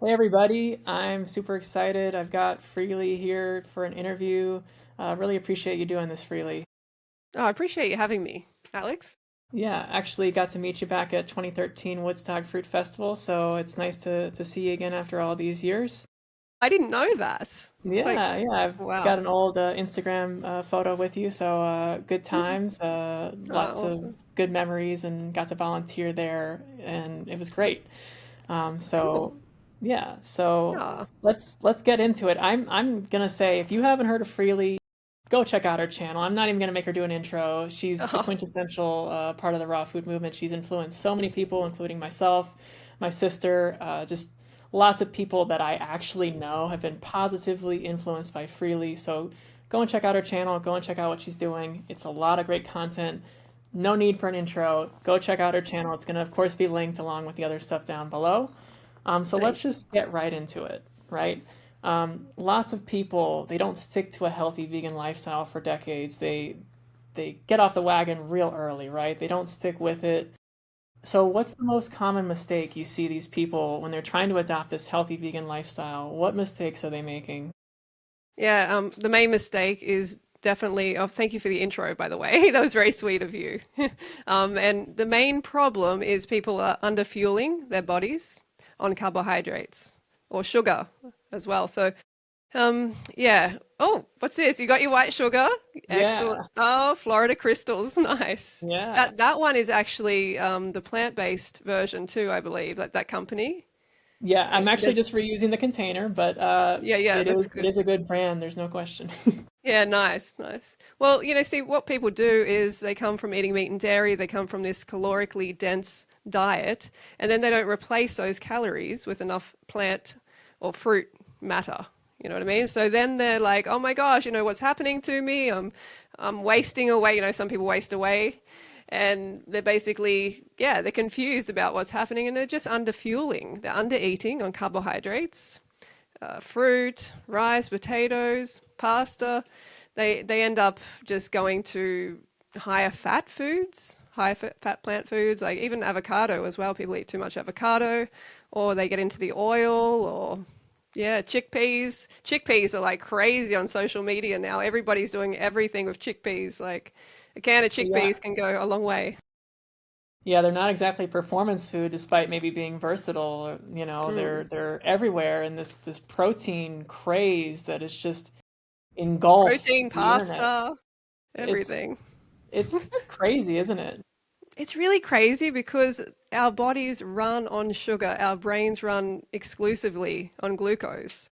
Hey everybody, I'm super excited. I've got Freelee here for an interview. Really appreciate you doing this, Freelee. Oh, I appreciate you having me, Alex. Yeah, actually got to meet you back at 2013 Woodstock Fruit Festival, so it's nice to see you again after all these years. I didn't know that. It's like, Yeah, I've got wow. an old Instagram photo with you, so good Mm. times, lots Oh, of awesome. good memories, and got to volunteer there, and it was great. So Cool. yeah, so Yeah. let's get into it. I'm gonna say if you haven't heard of Freely, go check out her channel. I'm not even gonna make her do an intro. She's the Oh, quintessential part of the raw food movement. She's influenced so many people, including myself, my sister, just lots of people that I actually know have been positively influenced by Freely. So go and check out her channel. Go and check out what she's doing. It's a lot of great content. No need for an intro. Go check out her channel. It's going to, of course, be linked along with the other stuff down below. So let's thank you. just get right into it, right? Lots of people, they don't stick to a healthy vegan lifestyle for decades. They get off the wagon real early, right? They don't stick with it. So what's the most common mistake you see these people when they're trying to adopt this healthy vegan lifestyle? What mistakes are they making? Yeah, the main mistake is definitely, oh, thank you for the intro, by the way. That was very sweet of you. And the main problem is people are underfueling their bodies on carbohydrates or sugar as well. So yeah. Oh, what's this? You got your white sugar? Excellent. Yeah, Oh, Florida crystals. Nice. yeah. That one is actually the plant-based version too, I believe, like that company. Yeah, I'm actually There's, just reusing the container, but yeah, that's it good. is a good brand, there's no question. Yeah, nice, nice. Well, see, what people do is they come from eating meat and dairy, they come from this calorically dense diet, and then they don't replace those calories with enough plant or fruit matter. You know what I mean? So then they're like, "Oh my gosh, what's happening to me? I'm wasting away." Some people waste away, and they're basically, yeah, they're confused about what's happening, and they're just underfueling. They're under eating on carbohydrates, fruit, rice, potatoes, pasta. They end up just going to higher fat foods, higher fat plant foods, like even avocado as well. People eat too much avocado, or they get into the oil, or yeah, chickpeas. Chickpeas are like crazy on social media now. Everybody's doing everything with chickpeas. Like a can of Yeah. chickpeas can go a long way. Yeah, they're not exactly performance food despite maybe being versatile. Mm. They're everywhere in this protein craze that is just engulfs Protein, the internet. pasta, It's everything. it's crazy, isn't it? It's really crazy because our bodies run on sugar, our brains run exclusively on glucose.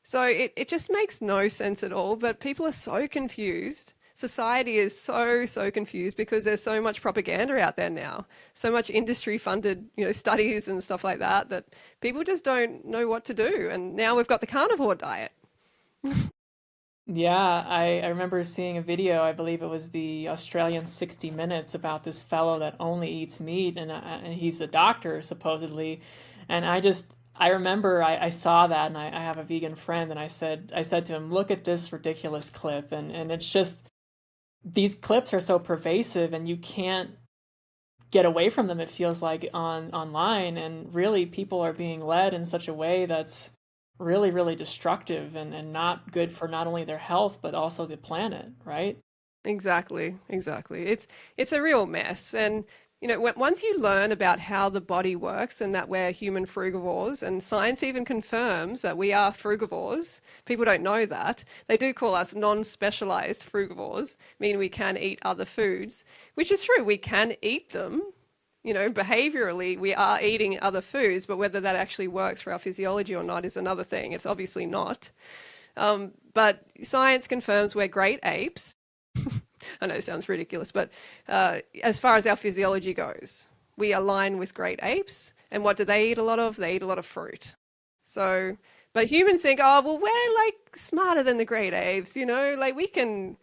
So it just makes no sense at all. But people are so confused. Society is so confused because there's so much propaganda out there now, so much industry funded, studies and stuff like that, that people just don't know what to do. And now we've got the carnivore diet. Yeah, I remember seeing a video, I believe it was the Australian 60 Minutes, about this fellow that only eats meat, and he's a doctor supposedly. And I remember I saw that, and I have a vegan friend, and I said to him, look at this ridiculous clip. And it's just, these clips are so pervasive, and you can't get away from them, it feels like, online. And really people are being led in such a way that's really destructive and not good for not only their health but also the planet, right? Exactly, exactly. It's a real mess. And once you learn about how the body works and that we're human frugivores, and science even confirms that we are frugivores. People don't know that. They do call us non-specialized frugivores, meaning we can eat other foods, which is true. We can eat them. Behaviorally, we are eating other foods, but whether that actually works for our physiology or not is another thing. It's obviously not. But science confirms we're great apes. I know it sounds ridiculous, but as far as our physiology goes, we align with great apes. And what do they eat a lot of? They eat a lot of fruit. So, but humans think, oh, well, we're like smarter than the great apes, like we can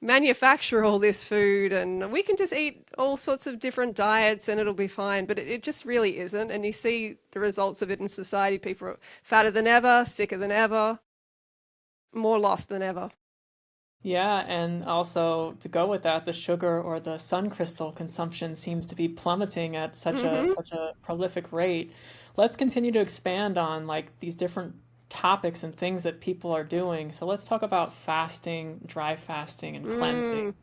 manufacture all this food and we can just eat all sorts of different diets and it'll be fine. But it just really isn't. And you see the results of it in society. People are fatter than ever, sicker than ever, more lost than ever. Yeah, and also to go with that, the sugar or the sun crystal consumption seems to be plummeting at Hmm. such a prolific rate. let's continue to expand on like these different topics and things that people are doing. So let's talk about fasting, dry fasting, and cleansing. Mm,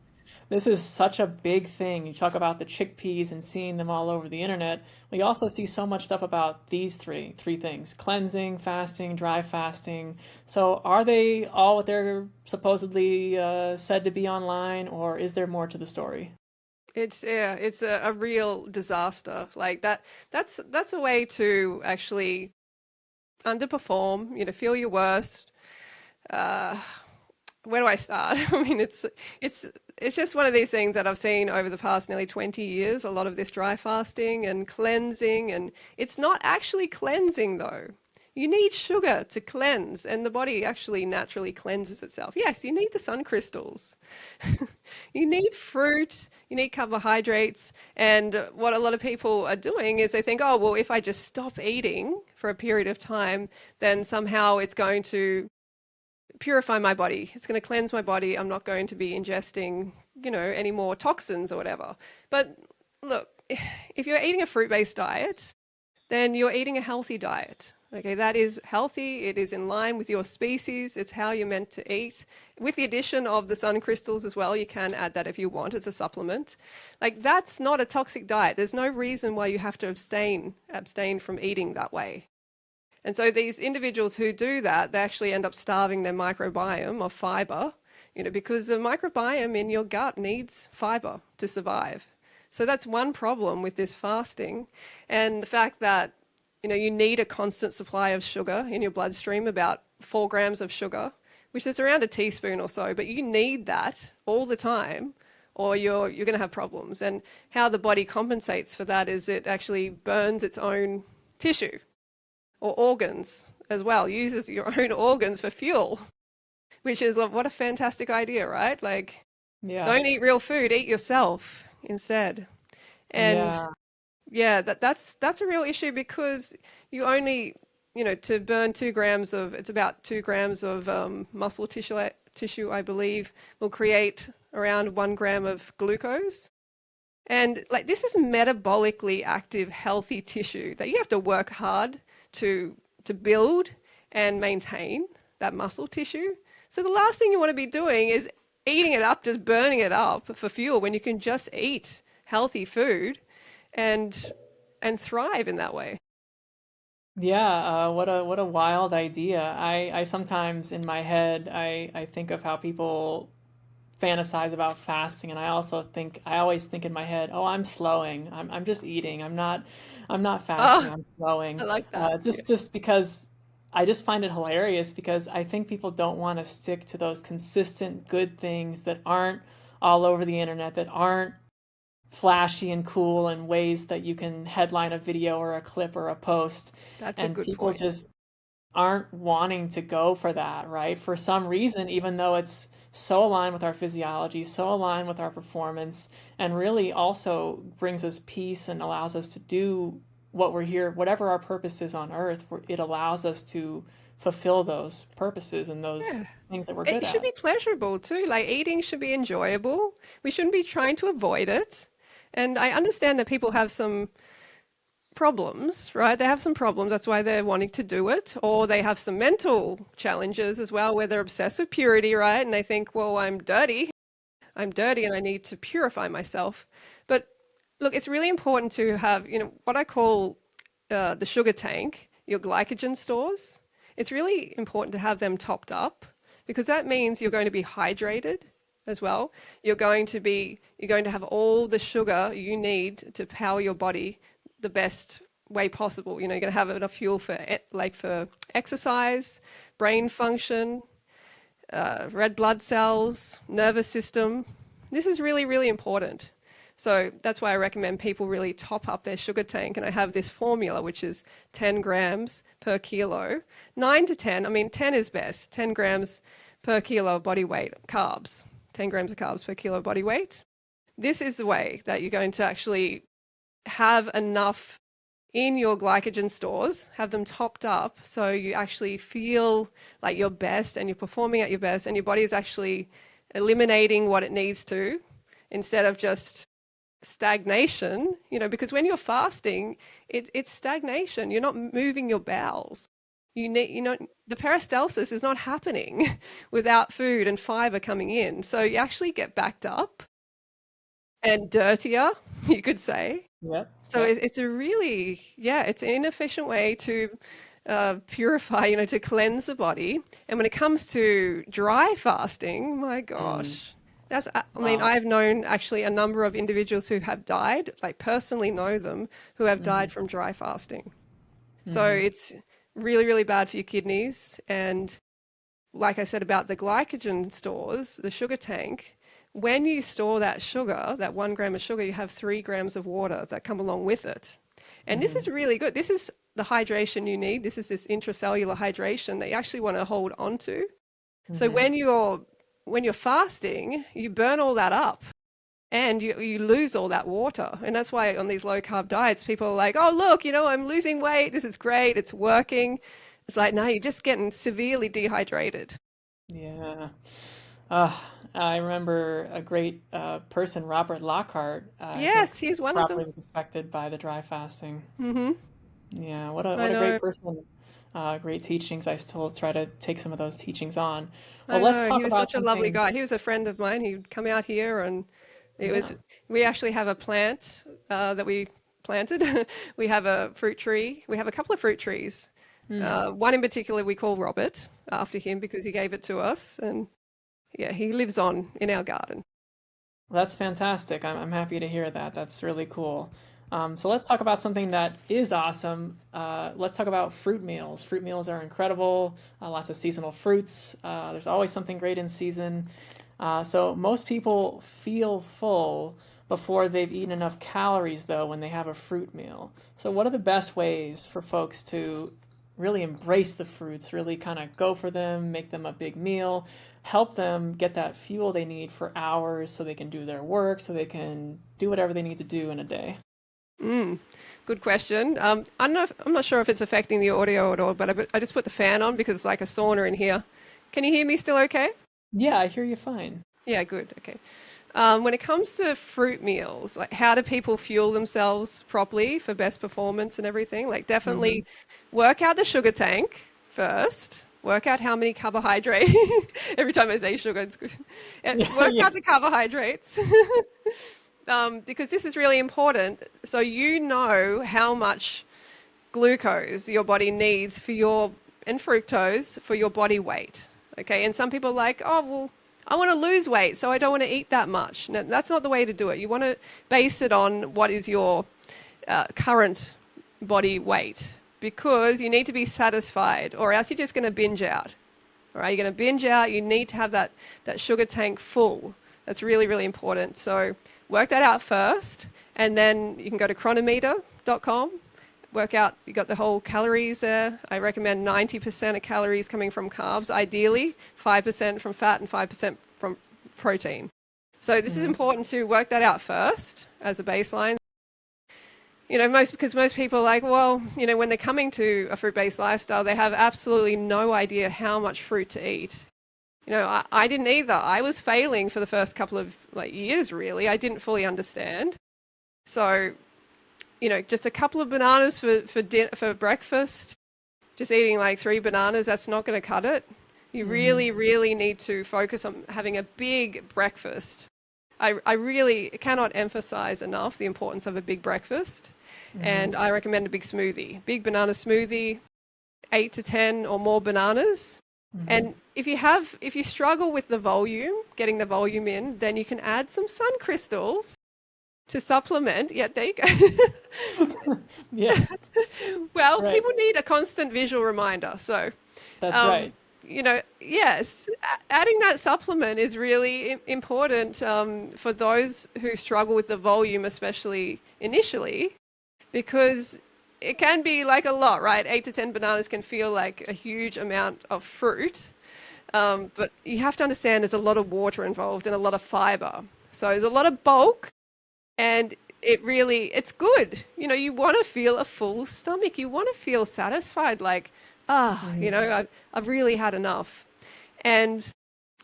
This is such a big thing. You talk about the chickpeas and seeing them all over the internet. We also see so much stuff about these three things: cleansing, fasting, dry fasting. So are they all what they're supposedly said to be online, or is there more to the story? it's yeah, it's a real disaster. Like that. That's a way to actually underperform. Feel your worst. Uh, where do I start? I mean, it's it's just one of these things that I've seen over the past nearly 20 years, a lot of this dry fasting and cleansing, and it's not actually cleansing though. You need sugar to cleanse, and the body actually naturally cleanses itself. Yes, you need the sun crystals. You need fruit, you need carbohydrates, and what a lot of people are doing is they think, oh, well, if I just stop eating for a period of time, then somehow it's going to purify my body. It's going to cleanse my body. I'm not going to be ingesting, any more toxins or whatever. But look, if you're eating a fruit-based diet, then you're eating a healthy diet. Okay, that is healthy. It is in line with your species. It's how you're meant to eat. With the addition of the sun crystals as well, you can add that if you want. It's a supplement. Like that's not a toxic diet. There's no reason why you have to abstain from eating that way. And so these individuals who do that, they actually end up starving their microbiome of fiber, because the microbiome in your gut needs fiber to survive. So that's one problem with this fasting. And the fact that, you need a constant supply of sugar in your bloodstream, about 4 grams of sugar, which is around a teaspoon or so, but you need that all the time or you're going to have problems. And how the body compensates for that is it actually burns its own tissue or organs as well, uses your own organs for fuel, which is what a fantastic idea, right? Like, Yeah. don't eat real food, eat yourself instead. And Yeah. yeah, that's a real issue because you only, to burn 2 grams of, it's about 2 grams of muscle tissue, I believe, will create around 1 gram of glucose. And like this is metabolically active, healthy tissue that you have to work hard to to build and maintain that muscle tissue. So the last thing you want to be doing is eating it up, just burning it up for fuel when you can just eat healthy food and thrive in that way. Yeah, what a wild idea. I sometimes in my head I think of how people fantasize about fasting, and I always think in my head, oh, I'm slowing. I'm just eating. I'm not fasting. Oh, I'm I slowing. like that. Yeah. Just because I just find it hilarious because I think people don't want to stick to those consistent good things that aren't all over the internet, that aren't flashy and cool and ways that you can headline a video or a clip or a post, That's a and good people point. just aren't wanting to go for that, right? For some reason, even though it's so aligned with our physiology, so aligned with our performance, and really also brings us peace and allows us to do what we're here, whatever our purpose is on earth, it allows us to fulfill those purposes and those Yeah. things that we're good It should at. be pleasurable too. Like eating should be enjoyable. We shouldn't be trying to avoid it. And I understand that people have some problems, right? They have some problems. That's why they're wanting to do it. Or they have some mental challenges as well, where they're obsessed with purity, right? And they think, well, I'm dirty. I'm dirty and I need to purify myself. But look, it's really important to have, what I call the sugar tank, your glycogen stores. It's really important to have them topped up because that means you're going to be hydrated as well. You're going to have all the sugar you need to power your body the best way possible. You're going to have enough fuel for like for exercise, brain function, red blood cells, nervous system. This is really, really important. So that's why I recommend people really top up their sugar tank. And I have this formula, which is 10 grams per kilo. 9 to 10, I mean, 10 is best. 10 grams per kilo of body weight carbs. 10 grams of carbs per kilo body weight. This is the way that you're going to actually have enough in your glycogen stores, have them topped up so you actually feel like your best and you're performing at your best and your body is actually eliminating what it needs to instead of just stagnation, because when you're fasting, it's stagnation. You're not moving your bowels. The peristalsis is not happening without food and fiber coming in. So you actually get backed up and dirtier, you could say. Yep. So Yep. it's a really, yeah, it's an inefficient way to purify, to cleanse the body. And when it comes to dry fasting, my Mm. gosh, I mean, Wow. I've known actually a number of individuals who have died, like personally know them, who have Hmm. died from dry fasting. So Hmm. it's really, really bad for your kidneys. And like I said about the glycogen stores, the sugar tank, when you store that sugar, that 1 gram of sugar, you have 3 grams of water that come along with it. And this is Hmm. really good. This is the hydration you need. This is this intracellular hydration that you actually want to hold on to. So Hmm. when you're fasting, you burn all that up and you lose all that water. And that's why on these low carb diets, people are like, oh, look, I'm losing weight. This is great. It's working. It's like, no, you're just getting severely dehydrated. Yeah. Uh, I remember a great person, Robert Lockhart. I think Yes, he's one of probably them. was affected by the dry fasting. Hmm. Yeah. I What a great know. person. Great teachings. I still try to take some of those teachings on. Well, I let's know. He talk was about such a lovely something. guy. He was a friend of mine. He'd come out here and it Yeah. was, we actually have a plant that we planted. We have a fruit tree. We have a couple of fruit trees. Hmm. One in particular we call Robert after him because he gave it to us. And yeah, he lives on in our garden. That's fantastic. I'm happy to hear that. That's really cool. So let's talk about something that is awesome. Let's talk about fruit meals. Fruit meals are incredible. Lots of seasonal fruits. There's always something great in season. So most people feel full before they've eaten enough calories, though, when they have a fruit meal. So what are the best ways for folks to really embrace the fruits, really kind of go for them, make them a big meal, help them get that fuel they need for hours so they can do their work, so they can do whatever they need to do in a day. Mm, good question. I'm not sure if it's affecting the audio at all, but I just put the fan on because it's like a sauna in here. Can you hear me still okay? Yeah, I hear you fine. Yeah, good. Okay. When it comes to fruit meals, like how do people fuel themselves properly for best performance and everything? Like Hmm. definitely work out the sugar tank first. Work out how many carbohydrates. Every time I say sugar, it's good. Yeah, Work out the yes. carbohydrates. Because this is really important. So you know how much glucose your body needs and fructose for your body weight. Okay, and some people are like, oh, well, I want to lose weight, so I don't want to eat that much. No, that's not the way to do it. You want to base it on what is your current body weight because you need to be satisfied, or else you're just going to binge out. All right, you're going to binge out. You need to have that sugar tank full. That's really, really important. So work that out first, and then you can go to chronometer.com, work out, you got the whole calories there. I recommend 90% of calories coming from carbs, ideally 5% from fat and 5% from protein. So this is Hmm. important to work that out first as a baseline. Because most people are like, well, when they're coming to a fruit-based lifestyle, they have absolutely no idea how much fruit to eat. I didn't either. I was failing for the first couple of years, really. I didn't fully understand. So, just a couple of bananas for breakfast, just eating like 3 bananas, that's not going to cut it. You Hmm. really, really need to focus on having a big breakfast. I really cannot emphasize enough the importance of a big breakfast. Hmm. And I recommend a big smoothie, big banana smoothie, 8 to 10 or more bananas. Hmm. And if you struggle with the volume, getting the volume in, then you can add some sun crystals to supplement. Yeah, there you go. Yeah, Well, right. people need a constant visual reminder. So, That's um, right. yes, adding that supplement is really important for those who struggle with the volume, especially initially, because it can be like a lot, right? 8 to 10 bananas can feel like a huge amount of fruit. But you have to understand there's a lot of water involved and a lot of fiber. So there's a lot of bulk and it's good. You want to feel a full stomach. You want to feel satisfied, like, Hmm. I've really had enough. And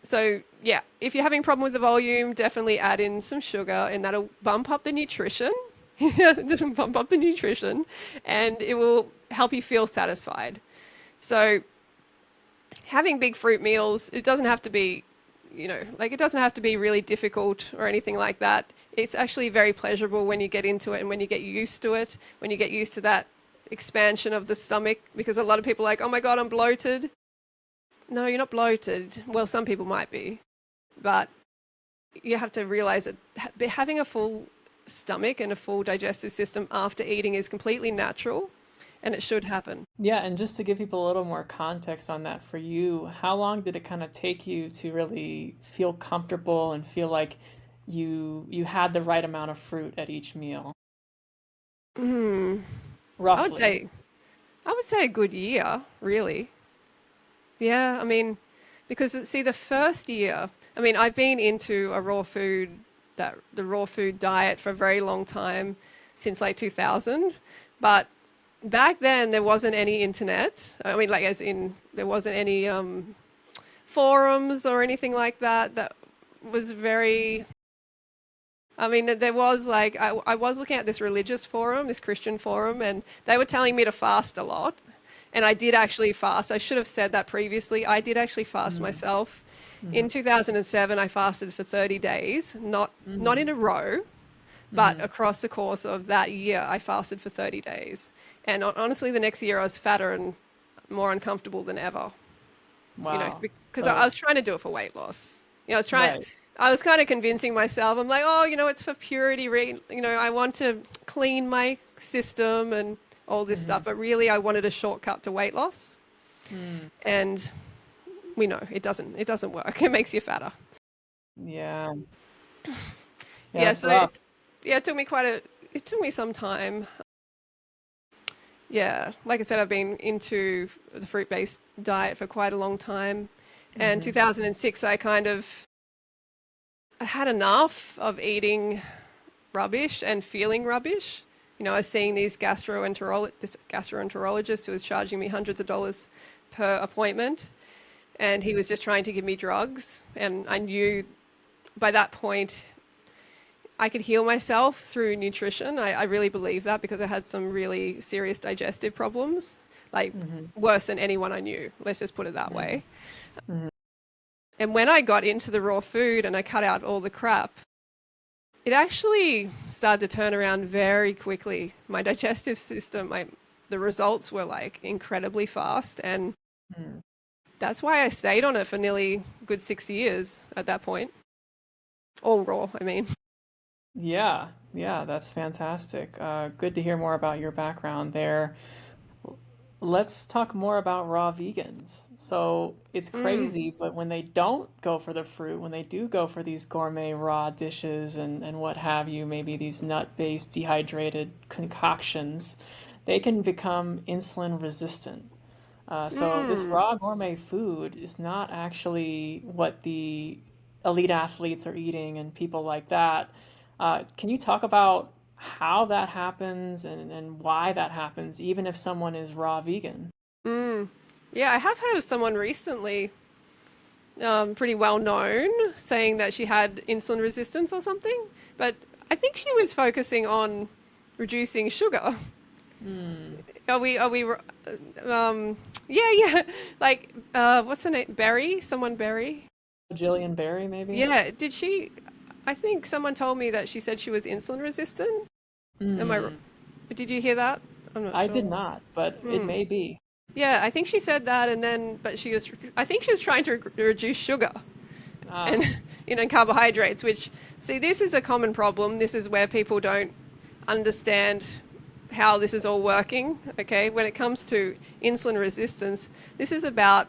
So yeah, if you're having a problem with the volume, definitely add in some sugar, and that'll bump up the nutrition. Just bump up the nutrition, and it will help you feel satisfied. So having big fruit meals, it doesn't have to be, like it doesn't have to be really difficult or anything like that. It's actually very pleasurable when you get into it and when you get used to it, when you get used to that expansion of the stomach, because a lot of people are like, oh my God, I'm bloated. No, you're not bloated. Well, some people might be, but you have to realize that having a full stomach and a full digestive system after eating is completely natural and it should happen. Yeah, and just to give people a little more context on that for you, how long did it kind of take you to really feel comfortable and feel like you had the right amount of fruit at each meal? Hmm. I would Roughly. say, I would say a good year, really. Yeah, I mean, because see, the first year, I mean, I've been into the raw food diet for a very long time, since like 2000. But back then, there wasn't any internet. I mean, like, as in, there wasn't any forums or anything like that. That was very, I mean, there was like, I was looking at this religious forum, this Christian forum, and they were telling me to fast a lot. And I did actually fast. I should have said that previously. I did actually fast Mm, myself. hmm In 2007, I fasted for 30 days, not in hmm a row, but hmm across the course of that year, I fasted for 30 days. And honestly, the next year I was fatter and more uncomfortable than ever, Wow. because I So, was trying to do it for weight loss. right. I was kind of convincing myself. I'm like, oh, it's for purity. I want to clean my system and all this stuff. hmm But really, I wanted a shortcut to weight loss. Mm, And we know it doesn't work. It makes you fatter. yeah. Yeah, Yeah. that's So rough. yeah, it took me some time. Yeah. Like I said, I've been into the fruit-based diet for quite a long time. And hmm 2006, I had enough of eating rubbish and feeling rubbish. I was seeing this gastroenterologist who was charging me hundreds of dollars per appointment, and he was just trying to give me drugs. And I knew by that point I could heal myself through nutrition. I really believe that because I had some really serious digestive problems, like hmm worse than anyone I knew. Let's just put it that hmm way. hmm And when I got into the raw food and I cut out all the crap, it actually started to turn around very quickly. My digestive system, the results were like incredibly fast. And hmm that's why I stayed on it for nearly good 6 years at that point. All raw, I mean. Yeah, yeah, that's fantastic. Good to hear more about your background there. Let's talk more about raw vegans. So it's Mm, crazy, but when they don't go for the fruit, when they do go for these gourmet raw dishes and what have you, maybe these nut-based dehydrated concoctions, they can become insulin resistant. So this mm, raw gourmet food is not actually what the elite athletes are eating and people like that. Can you talk about how that happens and why that happens, even if someone is raw vegan? mm. Yeah, I have heard of someone recently, pretty well known, saying that she had insulin resistance or something. But I think she was focusing on reducing sugar. Hmm. Are we, yeah, yeah. Like, what's her name? Berry? Someone Berry? Jillian Berry, maybe? Yeah. I think someone told me that she said she was insulin resistant. Am I, Hmm. did you hear that? I'm not I did sure. not, but it Hmm. may be. Yeah, I think she said that, and then, but I think she was trying to reduce sugar and, Ah. carbohydrates, which, see, this is a common problem. This is where people don't understand how this is all working. Okay. When it comes to insulin resistance, this is about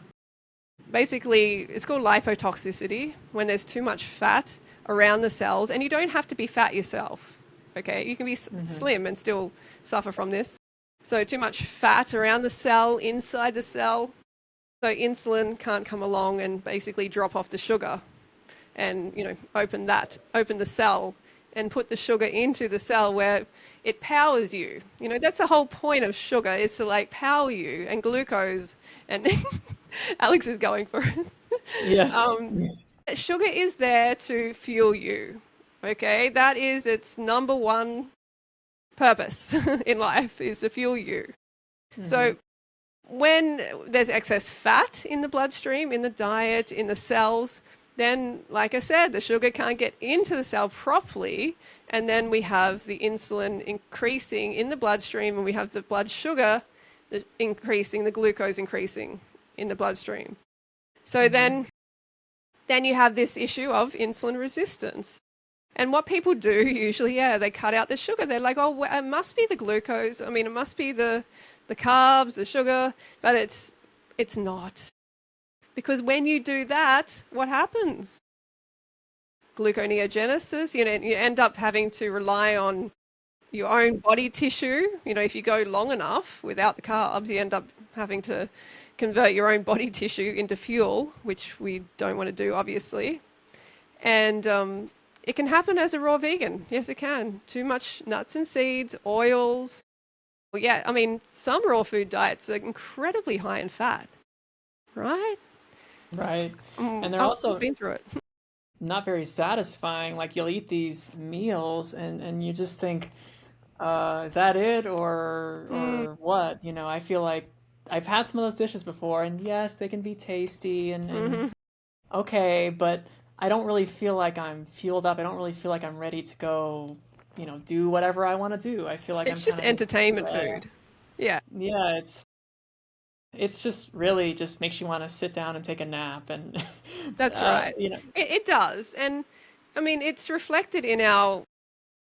basically, it's called lipotoxicity, when there's too much fat around the cells, and you don't have to be fat yourself. Okay, you can be Hmm. slim and still suffer from this. So too much fat around the cell, inside the cell, so insulin can't come along and basically drop off the sugar and, open the cell and put the sugar into the cell where it powers you. That's the whole point of sugar, is to like power you, and glucose, and Alex is going for it. Yes. Um, Yes. sugar is there to fuel you. Okay, that is its number one purpose in life is to fuel you. Mm-hmm. So when there's excess fat in the bloodstream, in the diet, in the cells, then, like I said, the sugar can't get into the cell properly. And then we have the insulin increasing in the bloodstream, and we have the blood sugar increasing, the glucose increasing in the bloodstream. So Mm-hmm. then you have this issue of insulin resistance. And what people do usually, yeah, they cut out the sugar. They're like, oh, well, it must be the glucose. I mean, it must be the carbs, the sugar, but it's not. Because when you do that, what happens? Gluconeogenesis, you end up having to rely on your own body tissue. If you go long enough without the carbs, you end up having to convert your own body tissue into fuel, which we don't want to do, obviously. And it can happen as a raw vegan. Yes, it can. Too much nuts and seeds, oils. Well, yeah, I mean, some raw food diets are incredibly high in fat, right? Right. And they're I've also been through it. not very satisfying. Like you'll eat these meals and you just think, is that it Mm, or what? I feel like I've had some of those dishes before, and yes, they can be tasty and hmm okay, but I don't really feel like I'm fueled up. I don't really feel like I'm ready to go, do whatever I want to do. I feel like I'm It's just kind of just entertainment bleh. food. Yeah, Yeah, it's just really just makes you want to sit down and take a nap and that's right. you know. It does. And I mean, it's reflected in our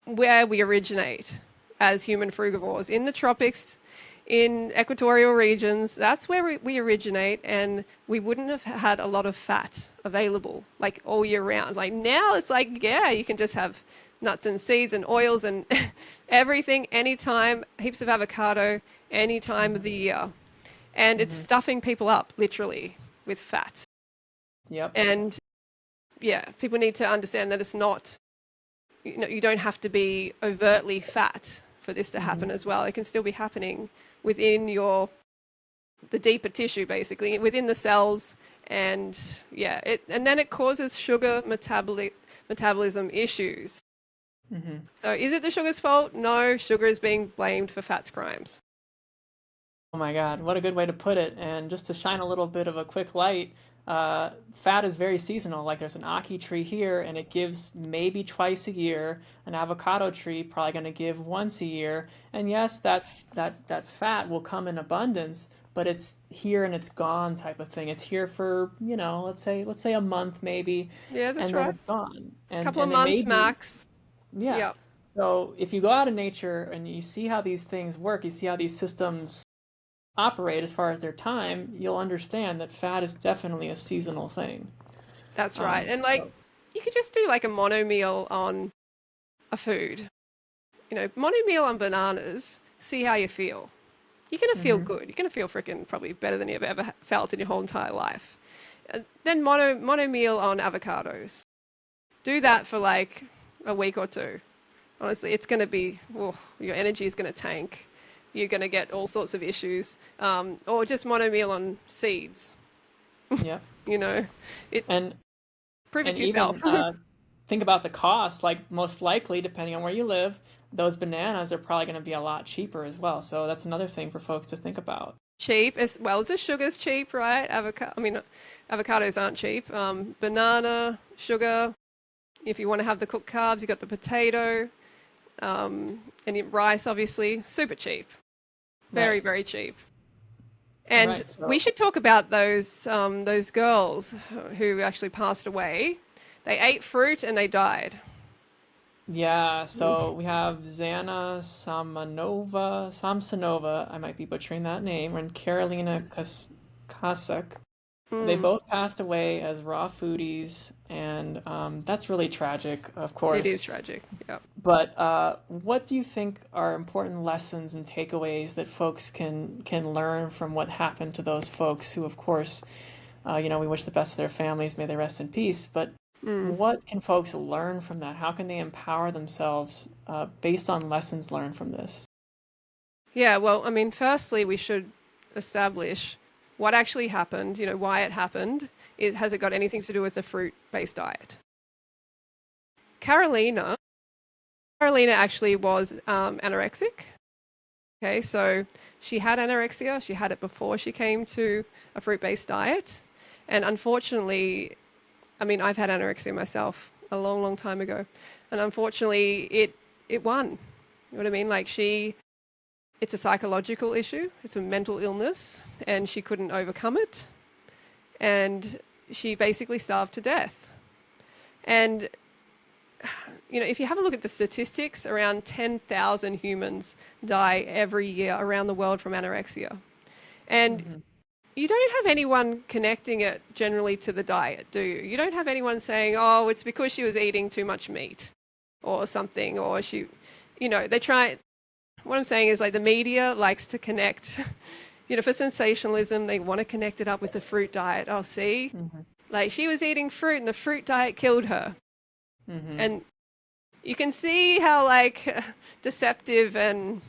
where we originate as human frugivores in the tropics, in equatorial regions. That's where we originate, and we wouldn't have had a lot of fat available like all year round. Like now, it's like, yeah, you can just have nuts and seeds and oils and everything anytime, heaps of avocado any time of Hmm. the year. And it's Hmm. stuffing people up literally with fat. Yep. And yeah, people need to understand that it's not, you don't have to be overtly fat for this to Hmm. happen as well. It can still be happening within the deeper tissue, basically, within the cells. And yeah, and then it causes sugar metabolism issues. Hmm. So is it the sugar's fault? No, sugar is being blamed for fats crimes. Oh my God, what a good way to put it. And just to shine a little bit of a quick light, fat is very seasonal. Like there's an ackee tree here, and it gives maybe twice a year. An avocado tree probably going to give once a year. And yes, that fat will come in abundance, but it's here and it's gone type of thing. It's here for, let's say a month maybe, Yeah, that's and then right. it's gone. And Couple of and it may months be, max. yeah. Yep, So if you go out in nature and you see how these things work, you see how these systems operate as far as their time, you'll understand that fat is definitely a seasonal thing. that's right. And like, So, you could just do like a mono meal on a food. Mono meal on bananas, see how you feel. You're going to feel hmm. good. You're going to feel freaking probably better than you've ever felt in your whole entire life. Then mono meal on avocados. Do that for like a week or two. Honestly, it's going to be, oh, your energy is going to tank. You're going to get all sorts of issues. Or just mono meal on seeds. Yeah, You know, it and prove it and to yourself. even think about the cost. Like most likely, depending on where you live, those bananas are probably going to be a lot cheaper as well. So that's another thing for folks to think about. Cheap as well as the sugar's cheap, right? I mean, avocados aren't cheap. Banana, sugar. If you want to have the cooked carbs, you got the potato, and rice, obviously, super cheap, very Right, very cheap. And right. we So should talk about those girls who actually passed away. They ate fruit and they died. yeah, so we have Zana Samsonova, I might be butchering that name, and Carolina Kasak. They Mm, both passed away as raw foodies, and that's really tragic, of it is course. tragic. Yeah. But what do you think are important lessons and takeaways that folks can learn from what happened to those folks who, of course, we wish the best of their families, may they rest in peace. But Mm. what can folks learn from that? How can they empower themselves based on lessons learned from this? Yeah. Well, I mean, firstly, we should establish. what actually happened, why it happened, has it got anything to do with the fruit-based diet? Carolina, Carolina actually was anorexic. Okay, so she had anorexia. She had it before she came to a fruit-based diet. And unfortunately, I mean, I've had anorexia myself a long, long time ago. And unfortunately, it won. You know what I mean? Like it's a psychological issue. It's a mental illness, and she couldn't overcome it. And she basically starved to death. And if you have a look at the statistics, around 10,000 humans die every year around the world from anorexia. And Hmm. you don't have anyone connecting it generally to the diet, do you? You don't have anyone saying, oh, it's because she was eating too much meat or something, or they try. What I'm saying is, like, the media likes to connect, for sensationalism, they want to connect it up with the fruit diet. Oh, see, Hmm. like, she was eating fruit and the fruit diet killed her. Hmm. And you can see how, like, deceptive and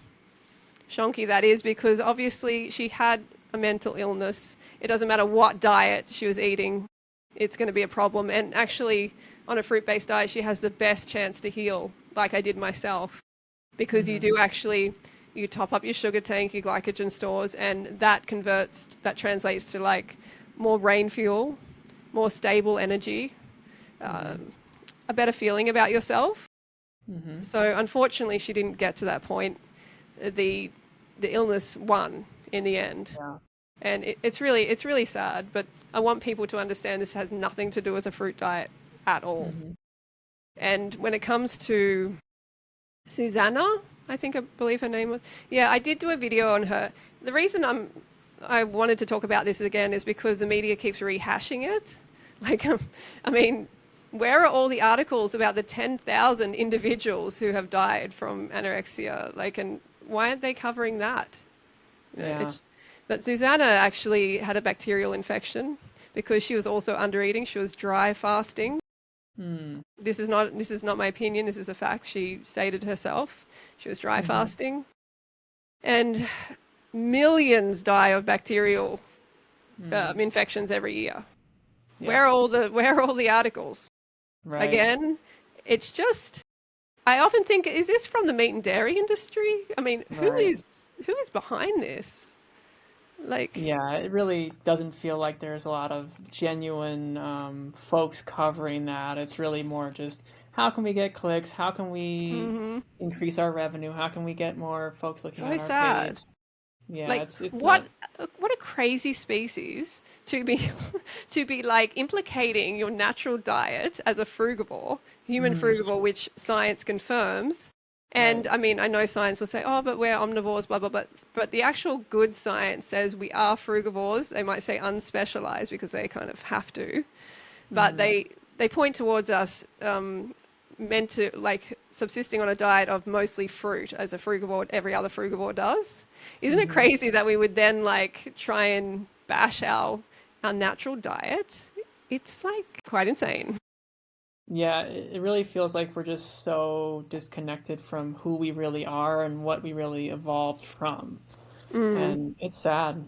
shonky that is, because obviously she had a mental illness. It doesn't matter what diet she was eating, it's going to be a problem. And actually, on a fruit based diet, she has the best chance to heal, like I did myself, because you Hmm. do actually. You top up your sugar tank, your glycogen stores, and that translates to, like, more brain fuel, more stable energy, Hmm. a better feeling about yourself. Hmm. So unfortunately, she didn't get to that point. The the illness won in the end, Yeah. and it's really sad. But I want people to understand this has nothing to do with a fruit diet at all. Hmm. And when it comes to Susanna, I believe her name was. Yeah, I did do a video on her. The reason I wanted to talk about this again is because the media keeps rehashing it. Like, I mean, where are all the articles about the 10,000 individuals who have died from anorexia? Like, and why aren't they covering that? Yeah. It's. But Susanna actually had a bacterial infection because she was also undereating. She was dry fasting. Mm. This is not my opinion. This is a fact. She stated herself. She was dry Hmm. fasting, and millions die of bacterial Mm. infections every year. Yeah. Where are all the articles? Right. Again, it's just. I often think, is this from the meat and dairy industry? I mean, Right. who is behind this? Like, Yeah, it really doesn't feel like there's a lot of genuine folks covering that. It's really more just how can we get clicks? How can we hmm increase our revenue? How can we get more folks looking so at our sad. page? Yeah, Like, it's what not. what a crazy species to be to be like implicating your natural diet as a frugivore, human Mhm. frugivore, which science confirms. And Right. I mean, I know science will say, "Oh, but we're omnivores," blah blah. But the actual good science says we are frugivores. They might say unspecialized because they kind of have to, but Mhm. they point towards us meant to, like, subsisting on a diet of mostly fruit, as a frugivore, every other frugivore does. Isn't it Mhm. crazy that we would then, like, try and bash our natural diet? It's, like, quite insane. Yeah, it really feels like we're just so disconnected from who we really are and what we really evolved from. Mm. And it's sad.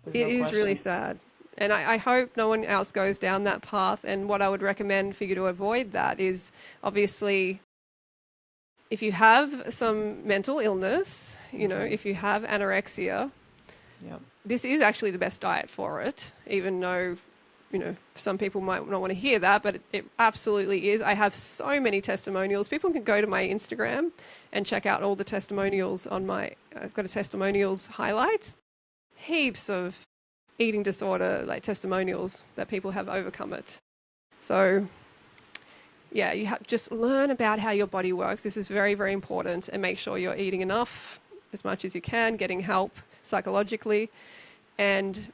There's It no is really question. sad. And I hope no one else goes down that path. And what I would recommend for you to avoid that is, obviously, if you have some mental illness, Mhm. if you have anorexia, Yep. this is actually the best diet for it, even though, some people might not want to hear that, but it absolutely is. I have so many testimonials. People can go to my Instagram and check out all the testimonials I've got a testimonials highlight. Heaps of eating disorder, like, testimonials that people have overcome it. So, yeah, just learn about how your body works. This is very, very important, and make sure you're eating enough, as much as you can, getting help psychologically, and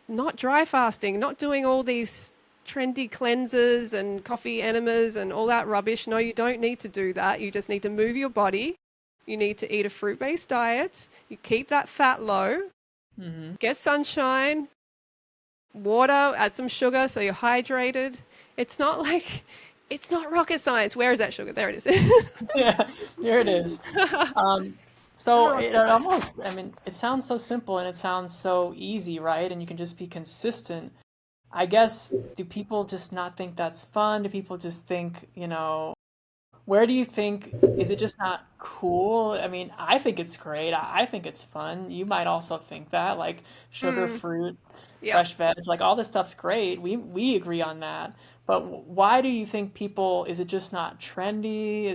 not dry fasting, not doing all these trendy cleansers and coffee enemas and all that rubbish. No, you don't need to do that. You just need to move your body. You need to eat a fruit based diet. You keep that fat low, Mhm. get sunshine, water, add some sugar so you're hydrated. It's not like, it's not rocket science. Where is that sugar? There it is. Yeah, there it is. Um, So Oh it gosh. almost, I mean, it sounds so simple and it sounds so easy, right? And you can just be consistent. I guess, do people just not think that's fun? Do people just think, where do you think, is it just not cool? I mean, I think it's great. I think it's fun. You might also think that, like sugar, Mm, fruit, yep. fresh veg, like all this stuff's great. We agree on that. But why do you think people, is it just not trendy?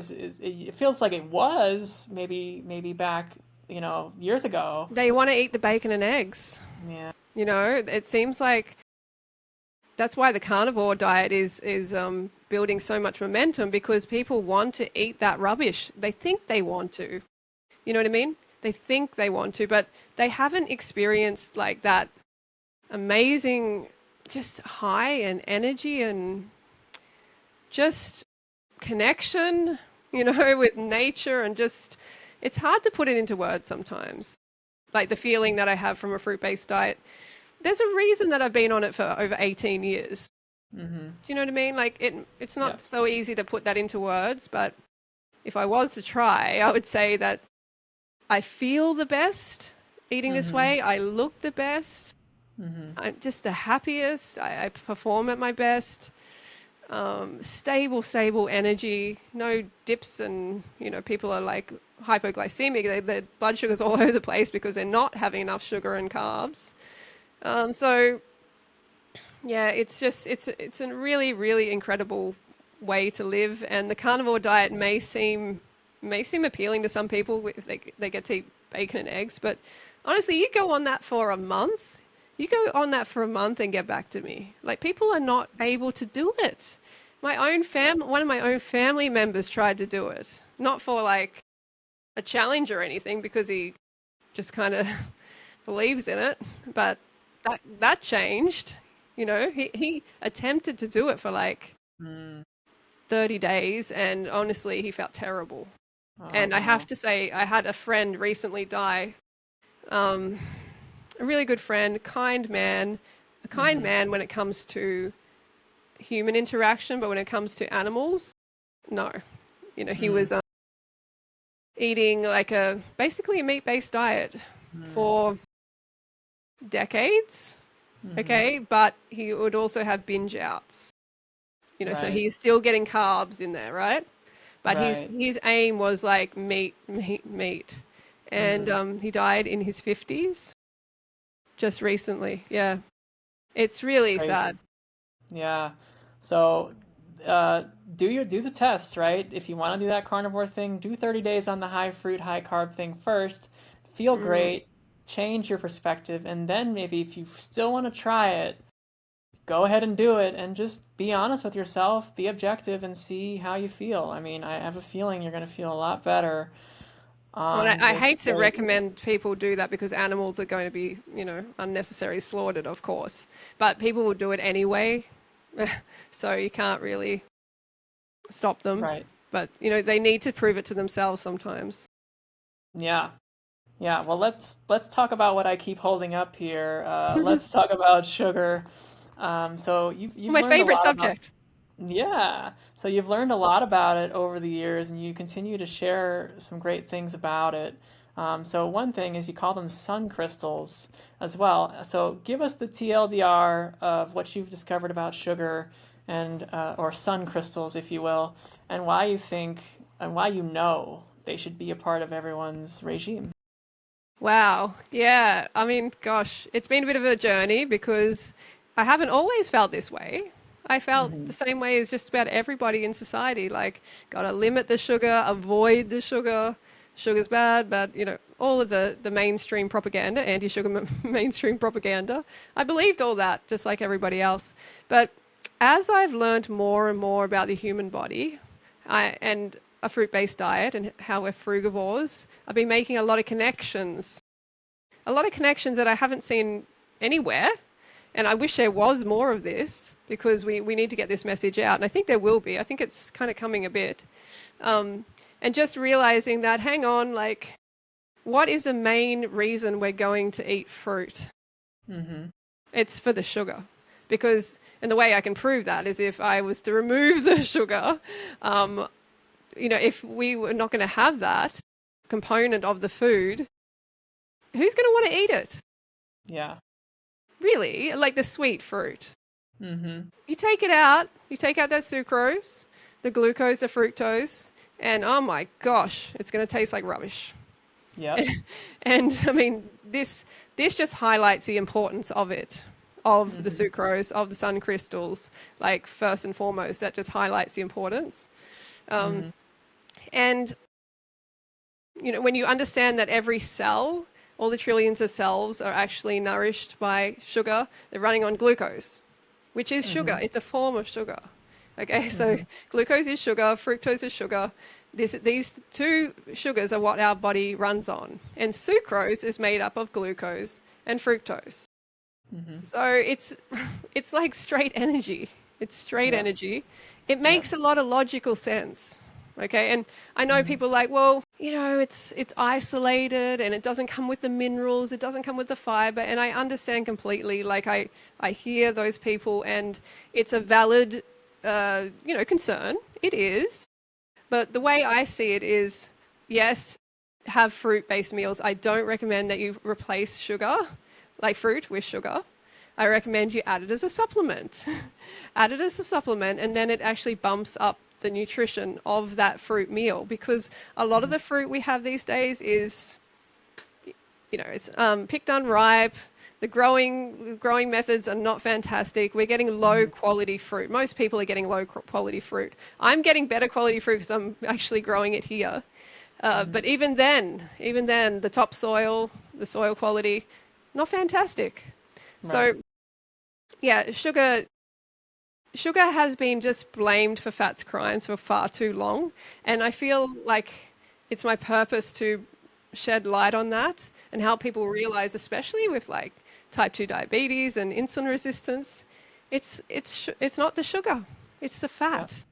It feels like it was maybe back, years ago. They want to eat the bacon and eggs. Yeah. It seems like that's why the carnivore diet is building so much momentum because people want to eat that rubbish. They think they want to. You know what I mean? They think they want to, but they haven't experienced like that amazing just high and energy and just connection, with nature and just it's hard to put it into words sometimes. Like the feeling that I have from a fruit-based diet. There's a reason that I've been on it for over 18 years. Mm-hmm. Do you know what I mean? Like it's Yeah. not so easy to put that into words, but if I was to try, I would say that I feel the best eating this Mm-hmm. way. I look the best. Mm-hmm. I'm just the happiest. I perform at my best. Stable energy. No dips, and people are like hypoglycemic. Their blood sugar's all over the place because they're not having enough sugar and carbs. So yeah, it's a really incredible way to live, and the carnivore diet may seem appealing to some people if they get to eat bacon and eggs, but honestly, you go on that for a month, and get back to me. Like people are not able to do it. One of my own family members tried to do it, not for like a challenge or anything, because he just kind of believes in it, but that changed. He attempted to do it for like Mm. 30 days, and honestly, he felt terrible. Oh And I have no. to say, I had a friend recently die. Um, a really good friend, a kind Mm-hmm. man when it comes to human interaction, but when it comes to animals, no. He Mm. was eating like basically a meat-based diet Mm. for decades. Mm-hmm. Okay, but he would also have binge outs. So Right. he's still getting carbs in there, right? But his Right. his aim was like meat, and Mm. he died in his 50s just recently. Yeah, it's really Crazy. sad. Yeah. So, uh, do the test, right? If you want to do that carnivore thing, do 30 days on the high fruit, high carb thing first. Feel Mm. great, change your perspective, and then maybe if you still want to try it, go ahead and do it and just be honest with yourself, be objective and see how you feel. I mean, I have a feeling you're going to feel a lot better Oh, and on I this hate to very. recommend people do that because animals are going to be, unnecessarily slaughtered, of course. But people will do it anyway, so you can't really stop them. Right. But they need to prove it to themselves sometimes. Yeah. Yeah, well, let's talk about what I keep holding up here. Let's talk about sugar. So you've My learned a favorite lot about. subject. Yeah. So you've learned a lot about it over the years, and you continue to share some great things about it. So one thing is you call them sun crystals as well. So give us the TLDR of what you've discovered about sugar and or sun crystals, if you will, and why you think and why you know they should be a part of everyone's regime. Wow. Yeah. I mean, gosh, it's been a bit of a journey because I haven't always felt this way. I felt Hmm. the same way as just about everybody in society. Like, gotta limit the sugar, avoid the sugar. Sugar's bad, but all of the mainstream propaganda, anti-sugar mainstream propaganda. I believed all that, just like everybody else. But as I've learned more and more about the human body, and a fruit-based diet and how we're frugivores, I've been making a lot of connections that I haven't seen anywhere. And I wish there was more of this because we need to get this message out. And I think there will be. I think it's kind of coming a bit. Um, and just realizing that, hang on, like, what is the main reason we're going to eat fruit? Hmm. It's for the sugar. Because, and the way I can prove that is if I was to remove the sugar, if we were not going to have that, component of the food, who's going to want to eat it? Yeah. Really? Like the sweet fruit. Mm-hmm. You take out that sucrose, the glucose, the fructose, and oh my gosh, it's going to taste like rubbish. Yep. And I mean, this just highlights the importance of it, of the Mm-hmm. sucrose, of the sun crystals. Like first and foremost, that just highlights the importance. Um, Mm-hmm. and when you understand that every cell, all the trillions of cells, are actually nourished by sugar, they're running on glucose, which is sugar. Mm-hmm. It's a form of sugar. Okay, so Mm-hmm. glucose is sugar, fructose is sugar. These two sugars are what our body runs on. And sucrose is made up of glucose and fructose. Mm-hmm. So it's like straight energy. It's straight Yep. energy. It Yep. makes a lot of logical sense. Okay, and I know Mm-hmm. people like, well, it's isolated and it doesn't come with the minerals, it doesn't come with the fiber, and I understand completely. Like I hear those people, and it's a valid, concern. It is, but the way I see it is, yes, have fruit-based meals. I don't recommend that you replace sugar, like fruit, with sugar. I recommend you add it as a supplement. Add it as a supplement, and then it actually bumps up the nutrition of that fruit meal, because a lot of Mm-hmm. the fruit we have these days is, it's picked unripe. The growing methods are not fantastic. We're getting low Mm-hmm. quality fruit. Most people are getting low quality fruit. I'm getting better quality fruit because I'm actually growing it here. Mm-hmm. But even then, the topsoil, the soil quality, not fantastic. Right. So yeah, sugar has been just blamed for fats crimes for far too long, and I feel like it's my purpose to shed light on that and help people realize, especially with like type 2 diabetes and insulin resistance, it's not the sugar, it's the Yep. fat.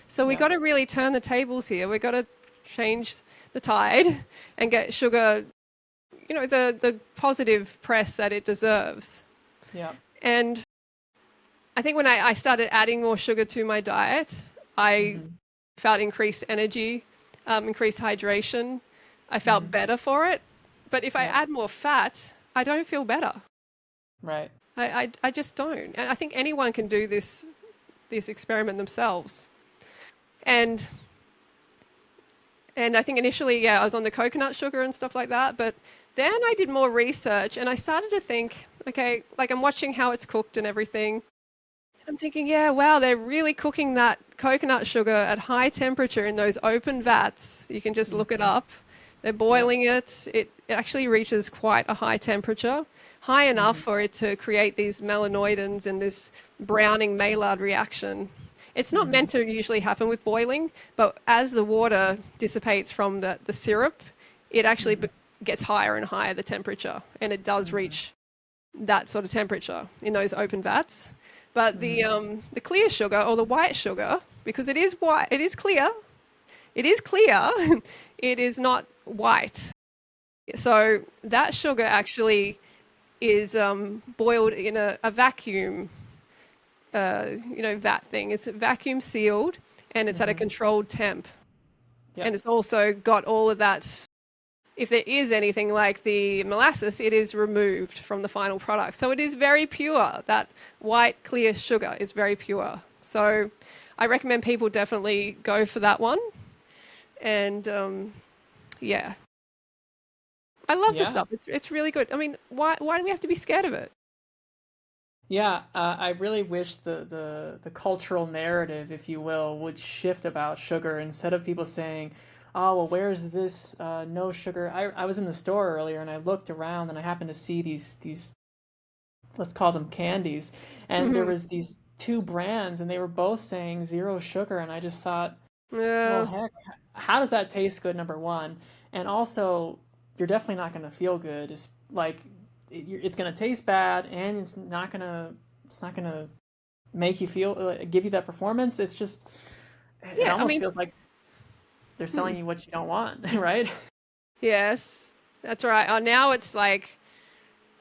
So we Yep. got to really turn the tables here. We got to change the tide and get sugar, the positive press that it deserves. Yep. And I think when I started adding more sugar to my diet, I Mm-hmm. felt increased energy, increased hydration. I felt Mm-hmm. better for it. But if I Yep. add more fat, I don't feel better. Right. I just don't. And I think anyone can do this experiment themselves. And and I think initially, yeah, I was on the coconut sugar and stuff like that. But then I did more research and I started to think, okay, like I'm watching how it's cooked and everything. I'm thinking, yeah, wow, they're really cooking that coconut sugar at high temperature in those open vats. You can just look it Mm-hmm. up. They're Yep. boiling it. It actually reaches quite a high temperature, high enough Mm-hmm. for it to create these melanoidins and this browning Maillard reaction. It's not Mm-hmm. meant to usually happen with boiling, but as the water dissipates from the syrup, it actually Mm-hmm. gets higher and higher the temperature, and it does Mm-hmm. reach that sort of temperature in those open vats. But the Mm-hmm. um, the clear sugar or the white sugar, because it is white, it is clear, it is not white. So that sugar actually is boiled in a vacuum, vat thing. It's vacuum sealed and it's at a Mm-hmm. controlled temp. And Yep. it's also got all of that. If there is anything like the molasses, it is removed from the final product. So it is very pure. That white, clear sugar is very pure. So I recommend people definitely go for that one. And yeah, I love the Yeah. stuff. It's really good. I mean, why do we have to be scared of it? Yeah, I really wish the cultural narrative, if you will, would shift about sugar instead of people saying, "Oh, well, where's this no sugar?" I was in the store earlier and I looked around and I happened to see these let's call them candies, and there Hmm. was these two brands and they were both saying zero sugar, and I just thought, well, Yeah, heck, how does that taste good? Number one, and also you're definitely not going to feel good. It's like it's going to taste bad, and it's not going to make you feel give you that performance. It's just it yeah. I almost mean, feels like they're hmm. selling you what you don't want, right? Yes, that's right. Oh, now it's like,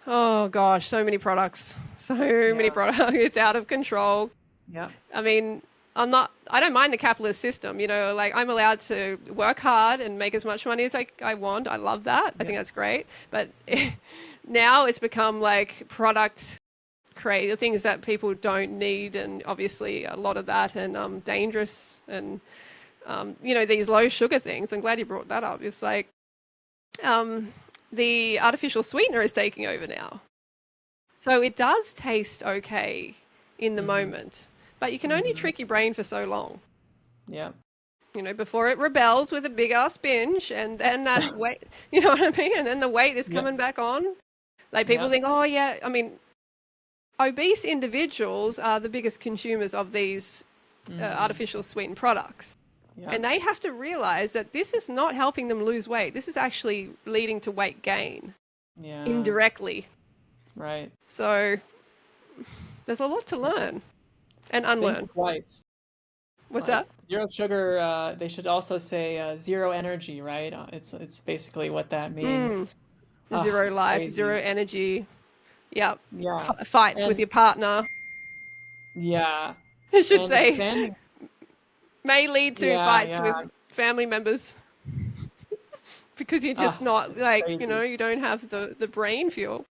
oh gosh, so many products, so many Yeah. products. It's out of control. Yeah. I mean, I don't mind the capitalist system, like I'm allowed to work hard and make as much money as I want. I love that. I Yeah. think that's great. But now it's become like product create the things that people don't need, and obviously a lot of that, and dangerous, and these low sugar things. I'm glad you brought that up. It's like um, the artificial sweetener is taking over now. So it does taste okay in the Mm-hmm. moment, but you can only Mm-hmm. trick your brain for so long. Yeah. Before it rebels with a big ass binge, and then that weight, you know what I mean? And then the weight is Yeah. coming back on. Like people Yeah. think, oh yeah, I mean, obese individuals are the biggest consumers of these Mm-hmm. artificial sweetened products. Yeah. And they have to realize that this is not helping them lose weight. This is actually leading to weight gain Yeah. indirectly. Right. So there's a lot to learn and Think unlearn. twice. What's Like that? zero sugar, they should also say zero energy, right? It's basically what that means. Mm, Oh, zero it's life, zero crazy. energy. Yep. Yeah. Fights with And your partner, yeah. I should And say, expanding. may lead to Yeah, fights yeah. with family members because you're just Oh, not it's like, crazy. you don't have the brain fuel.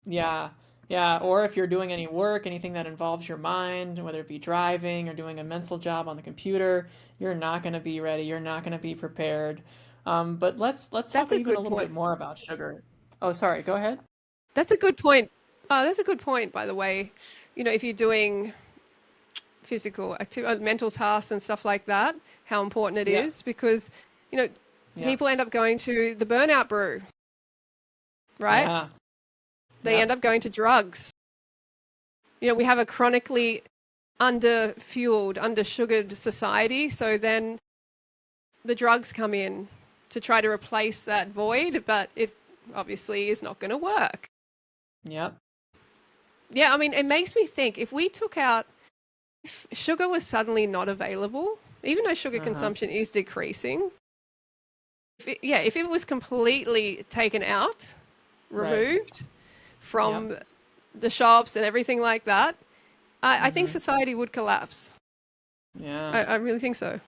Yeah. Yeah. Or if you're doing any work, anything that involves your mind, whether it be driving or doing a mental job on the computer, you're not going to be ready. You're not going to be prepared. But let's talk That's a even a good little bit point. more about sugar. Oh, sorry. Go ahead. That's a good point. Oh, that's a good point, by the way. If you're doing physical activity, mental tasks and stuff like that, how important it Yeah. is because, you know, Yeah. people end up going to the burnout brew, right? Yeah. They Yeah. end up going to drugs. We have a chronically under-fueled, under-sugared society. So then the drugs come in to try to replace that void, but it obviously is not going to work. Yep. Yeah, I mean, it makes me think if we took out, if sugar was suddenly not available, even though sugar Uh-huh. consumption is decreasing, if it was completely taken out, Right. removed Yep. from the shops and everything like that, I think Mm-hmm. society would collapse. Yeah. I really think so.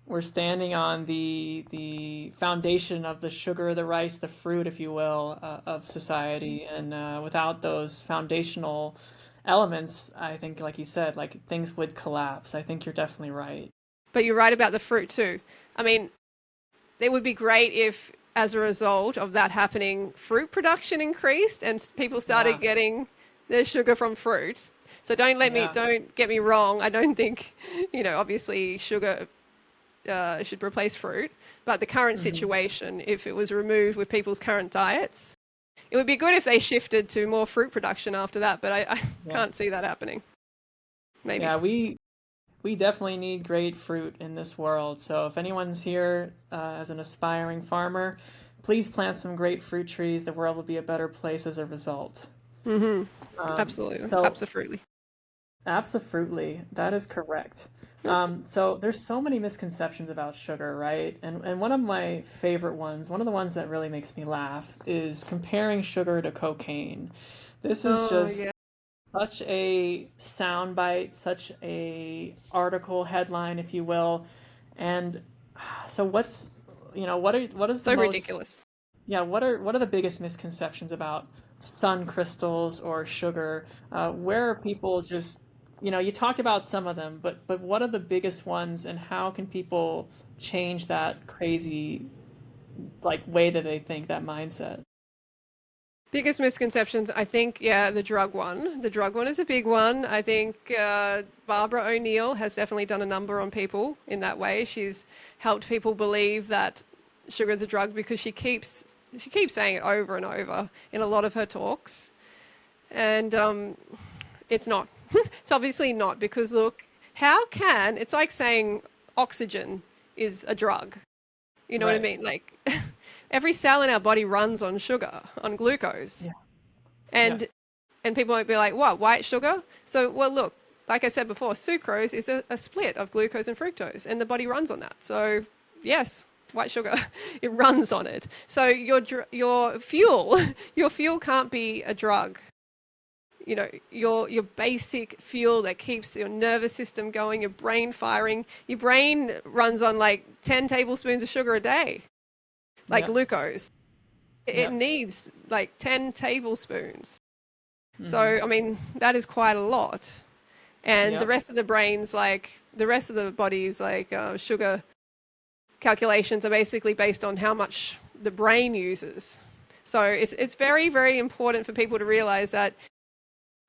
We're standing on the foundation of the sugar, the rice, the fruit, if you will, of society. And without those foundational elements, I think, like you said, like things would collapse. I think you're definitely right. But you're right about the fruit too. I mean, it would be great if, as a result of that happening, fruit production increased and people started Yeah. getting their sugar from fruit. So Yeah. don't get me wrong. I don't think, obviously sugar should replace fruit. But the current Hmm. situation, if it was removed with people's current diets, it would be good if they shifted to more fruit production after that. But I Yeah. can't see that happening. Maybe. Yeah. We definitely need great fruit in this world. So if anyone's here as an aspiring farmer, please plant some great fruit trees. The world will be a better place as a result. Mm-hmm. Um, Absolutely. so Absolutely. Absolutely, that is correct. So there's so many misconceptions about sugar, right? And one of my favorite ones, one of the ones that really makes me laugh, is comparing sugar to cocaine. This is Oh, just yeah. such a soundbite, such a article headline, if you will. And so what is the So most ridiculous. yeah, what are the biggest misconceptions about sun crystals or sugar? Where are people just, you talked about some of them, but what are the biggest ones, and how can people change that crazy like way that they think, that mindset? Biggest misconceptions, I think, yeah, the drug one. The drug one is a big one. I think Barbara O'Neill has definitely done a number on people in that way. She's helped people believe that sugar is a drug because she keeps saying it over and over in a lot of her talks, and it's not. It's obviously not because look, how can it's like saying oxygen is a drug. You know what I Right. mean? Like every cell in our body runs on sugar, on glucose. Yeah. Yeah. And people might be like, what, white sugar? So, well, look, like I said before, sucrose is a split of glucose and fructose, and the body runs on that. So, yes, white sugar, it runs on it. So your fuel, your fuel can't be a drug. your basic fuel that keeps your nervous system going, your brain firing. Your brain runs on like 10 tablespoons of sugar a day, like Yep. glucose. It Yep. needs like 10 tablespoons. Mm-hmm. So, I mean, that is quite a lot. And Yep. the rest of the body's like sugar calculations are basically based on how much the brain uses. So it's very, very important for people to realize that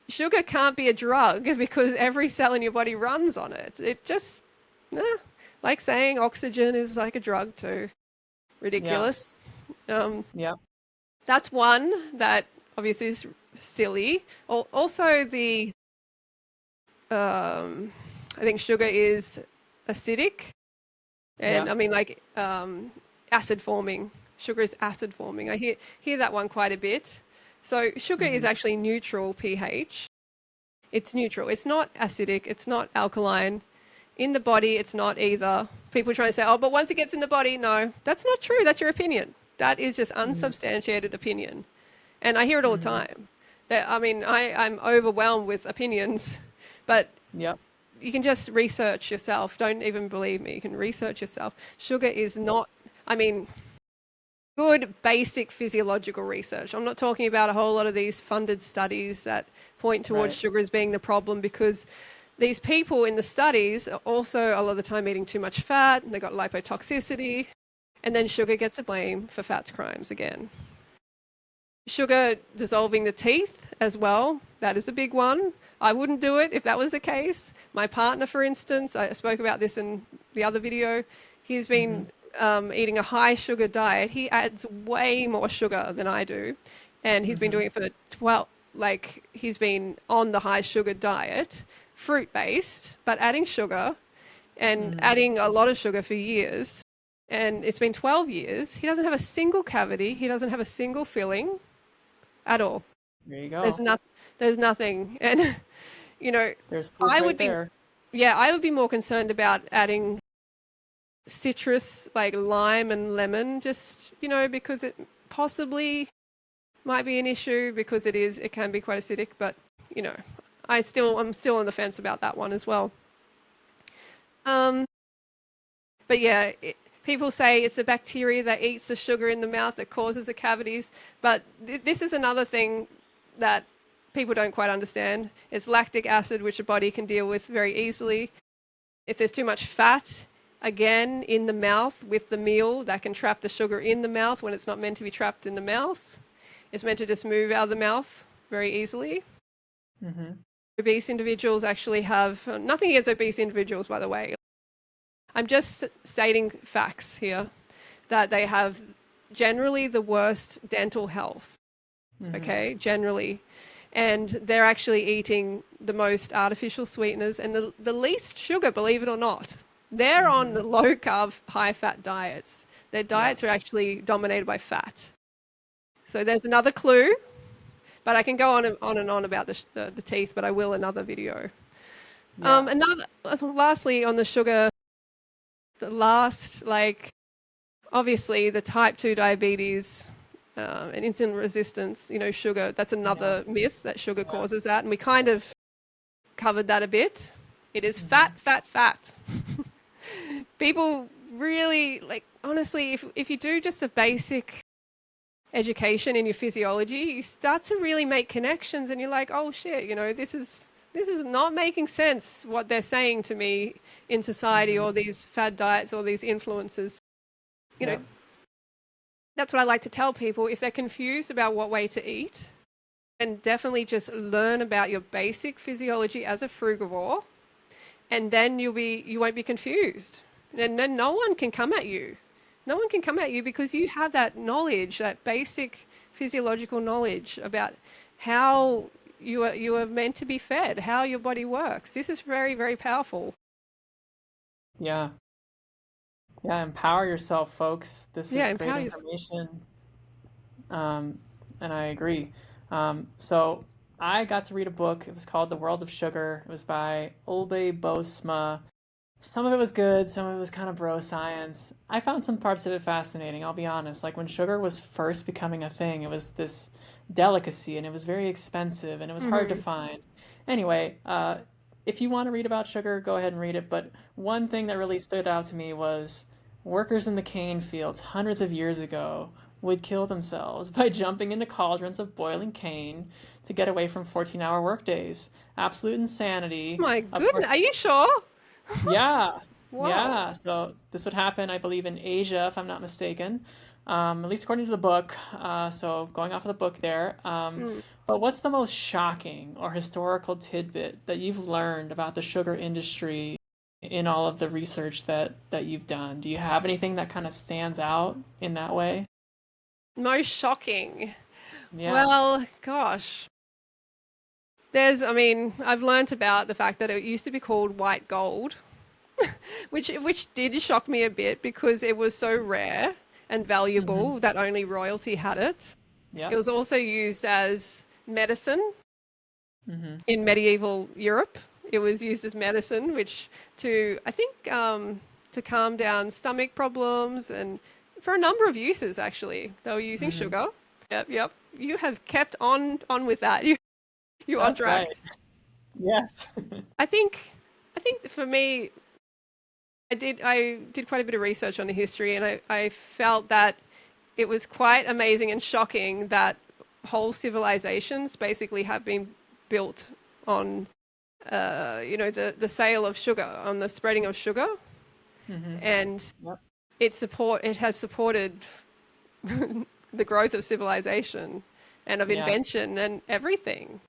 sugar can't be a drug because every cell in your body runs on it. It just, eh, like saying oxygen is like a drug too. Yeah. Ridiculous. Um, Yep. that's one that obviously is silly. Also, I think sugar is acidic, and Yeah. I mean like acid forming. Sugar is acid forming. I hear that one quite a bit. So sugar is Mm-hmm. actually neutral pH. It's neutral. It's not acidic. It's not alkaline. In the body, it's not either. People try and say, oh, but once it gets in the body, no, that's not true. That's your opinion. That is just Mm-hmm. unsubstantiated opinion. And I hear it all the Mm-hmm. time. That I mean, I'm overwhelmed with opinions, but Yep. you can just research yourself. Don't even believe me. You can research yourself. Sugar is not, I mean, good basic physiological research. I'm not talking about a whole lot of these funded studies that point towards Right. sugar as being the problem, because these people in the studies are also a lot of the time eating too much fat, and they got lipotoxicity, and then sugar gets the blame for fats crimes again. Sugar dissolving the teeth as well, that is a big one. I wouldn't do it if that was the case. My partner, for instance, I spoke about this in the other video, he's Mm-hmm. been eating a high sugar diet. He adds way more sugar than I do. And he's been Mm-hmm. doing it for 12, like, he's been on the high sugar diet, fruit based, but adding sugar and Mm-hmm. adding a lot of sugar for years. And it's been 12 years. He doesn't have a single cavity, he doesn't have a single filling at all. There you There's go. not, there's nothing. And you know, There's proof I right would be, there. yeah, I would be more concerned about adding citrus like lime and lemon, just because it possibly might be an issue because it can be quite acidic. But you know, I'm still on the fence about that one as well. Um, but yeah, people say it's the bacteria that eats the sugar in the mouth that causes the cavities. But this is another thing that people don't quite understand. It's lactic acid, which the body can deal with very easily. If there's too much fat, again, in the mouth with the meal, that can trap the sugar in the mouth when it's not meant to be trapped in the mouth. It's meant to just move out of the mouth very easily. Mm-hmm. Obese individuals actually have nothing against obese individuals, by the way. I'm just stating facts here that they have generally the worst dental health, Mm-hmm. okay, generally. And they're actually eating the most artificial sweeteners and the least sugar, believe it or not. They're on Mm-hmm. the low carb, high fat diets. Their Yeah. diets are actually dominated by fat. So there's another clue, but I can go on and on about the teeth, but I will another video. Yeah. Lastly, on the sugar, the last, like, obviously the type 2 diabetes and insulin resistance, sugar, that's Yeah. another myth that sugar Yeah. causes that. And we kind of covered that a bit. It is Mm-hmm. fat, fat, fat. People really, like, honestly, if you do just a basic education in your physiology, you start to really make connections and you're like, oh shit, this is not making sense what they're saying to me in society, Mm-hmm. or these fad diets or these influences. You know, Yep. that's what I like to tell people. If they're confused about what way to eat, then definitely just learn about your basic physiology as a frugivore, and then you won't be confused. And then no one can come at you. No one can come at you because you have that knowledge, that basic physiological knowledge about how you are meant to be fed, how your body works. This is very, very powerful. Yeah. Yeah. Empower yourself, folks. This Yeah, is great empower yourself. information. Um, and I agree. So I got to read a book. It was called The World of Sugar. It was by Olbe Bosma. Some of it was good, some of it was kind of bro science. I found some parts of it fascinating, I'll be honest. Like when sugar was first becoming a thing, it was this delicacy and it was very expensive and it was hard to Hmm. find. Anyway, if you want to read about sugar, go ahead and read it. But one thing that really stood out to me was workers in the cane fields hundreds of years ago would kill themselves by jumping into cauldrons of boiling cane to get away from 14-hour workdays. Absolute insanity. My Of course, goodness, are you sure? yeah, Whoa. yeah. So this would happen, I believe, in Asia, if I'm not mistaken, at least according to the book. So going off of the book there. Mm. But what's the most shocking or historical tidbit that you've learned about the sugar industry in all of the research that you've done? Do you have anything that kind of stands out in that way? Most shocking. Yeah. Well, gosh. I mean, I've learnt about the fact that it used to be called white gold, which did shock me a bit because it was so rare and Mm-hmm. valuable that only royalty had it. It Yep. was also used as medicine Mm-hmm. in medieval Europe. It was used as medicine, which I think, to calm down stomach problems and for a number of uses, actually. They were using Mm-hmm. sugar. Yep, yep. You have kept on with that. You're on That's track. right. Yes. I think, I think for me, I did quite a bit of research on the history, and I felt that it was quite amazing and shocking that whole civilizations basically have been built on the sale of sugar, on the spreading of sugar, Mm-hmm. and Yep. it has supported the growth of civilization and of Yeah, invention and everything.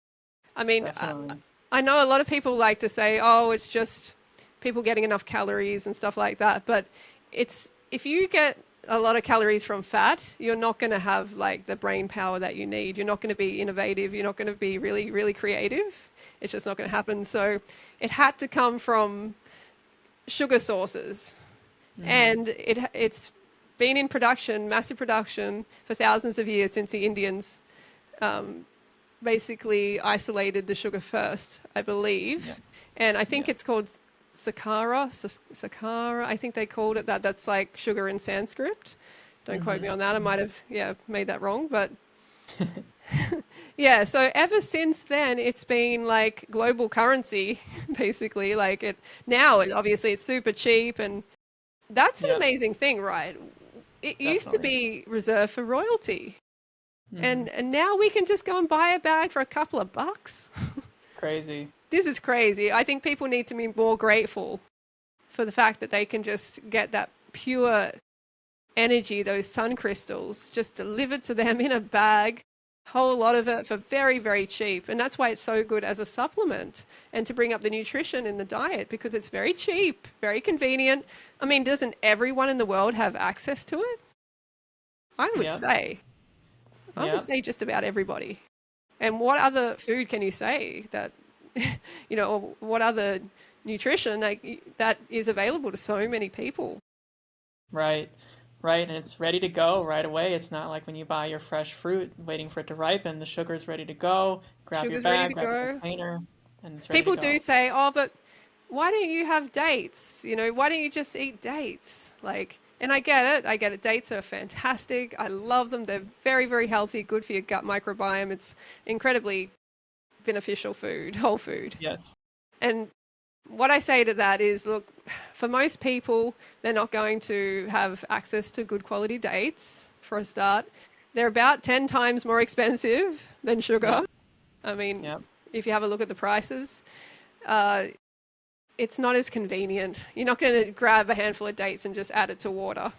I mean, definitely. I know a lot of people like to say, "Oh, it's just people getting enough calories and stuff like that," but it's if you get a lot of calories from fat, you're not going to have like the brain power that you need. You're not going to be innovative. You're not going to be really, really creative. It's just not going to happen. So it had to come from sugar sources, Mm-hmm. and it's been in production, massive production, for thousands of years since the Indians basically isolated the sugar first, I Yeah. believe. And I think Yeah. it's called Sakara. I think they called it that. That's like sugar in Sanskrit. Don't quote Mm-hmm. me on that. I might Mm-hmm. have, yeah, made that wrong. But yeah, so ever since then, it's been like global currency, basically. Like it now, obviously, it's super cheap, and that's an Yeah, amazing thing, right? It used to definitely. be reserved for royalty, Mm-hmm. and now we can just go and buy a bag for a couple of bucks. Crazy. This is crazy. I think people need to be more grateful for the fact that they can just get that pure energy, those sun crystals, just delivered to them in a bag, whole lot of it for very, very cheap. And that's why it's so good as a supplement and to bring up the nutrition in the diet because it's very cheap, very convenient. I mean, doesn't everyone in the world have access to it? I would Yep. say. I would Yep. say just about everybody. And what other food can you say that, or what other nutrition that is available to so many people? Right. Right. And it's ready to go right away. It's not like when you buy your fresh fruit waiting for it to ripen. The sugar's ready to go. Grab your Sugar's ready bag, to grab your go. container, and it's ready to People do go. say, "Oh, but why don't you have dates? Why don't you just eat dates?" Like, and I get it. I get it. Dates are fantastic. I love them. They're very, very healthy, good for your gut microbiome. It's incredibly beneficial food, whole food. Yes. And what I say to that is, look, for most people, they're not going to have access to good quality dates for a start. They're about 10 times more expensive than sugar. Yep. I mean, Yep. if you have a look at the prices, uh, it's not as convenient. You're not going to grab a handful of dates and just add it to water,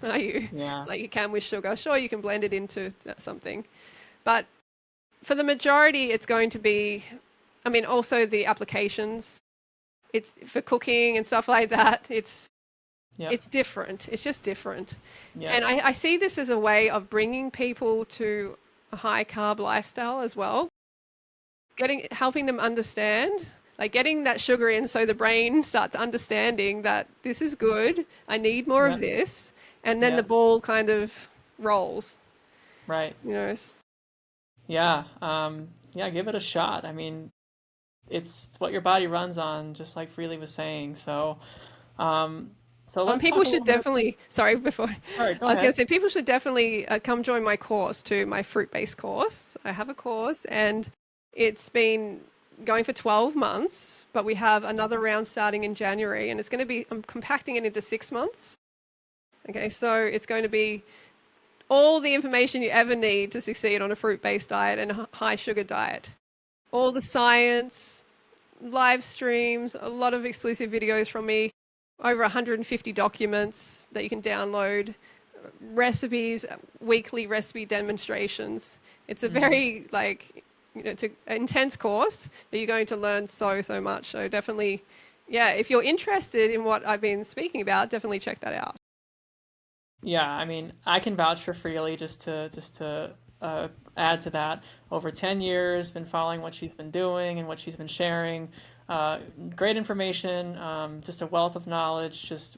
are you? Yeah. Like you can with sugar. Sure, you can blend it into something. But for the majority, it's going to be, I mean, also the applications. It's for cooking and stuff like that. Yep. It's different. It's just different. Yep. And I see this as a way of bringing people to a high carb lifestyle as well, helping them understand, like getting that sugar in so the brain starts understanding that this is good, I need more of Yep. this, and then the Yep. ball kind of rolls, Right. you know. Yeah. Yeah, give it a shot. I mean, it's what your body runs on, just like Freely was saying. So, Um, so let's People talk a should little bit. definitely, sorry, before Sorry, go I was going to ahead. say, people should definitely come join my course too, my fruit-based course. I have a course and it's been going for 12 months, but we have another round starting in January and it's going to be, I'm compacting it into 6 months. Okay, so it's going to be all the information you ever need to succeed on a fruit-based diet and a high sugar diet. All the science, live streams, a lot of exclusive videos from me, over 150 documents that you can download, recipes, weekly recipe demonstrations. It's a Hmm. very it's an intense course, but you're going to learn so much. So definitely, yeah, if you're interested in what I've been speaking about, definitely check that out. Yeah, I mean, I can vouch for Freely just to add to that. Over 10 years, been following what she's been doing and what she's been sharing. Uh, Great information, just a wealth of knowledge, just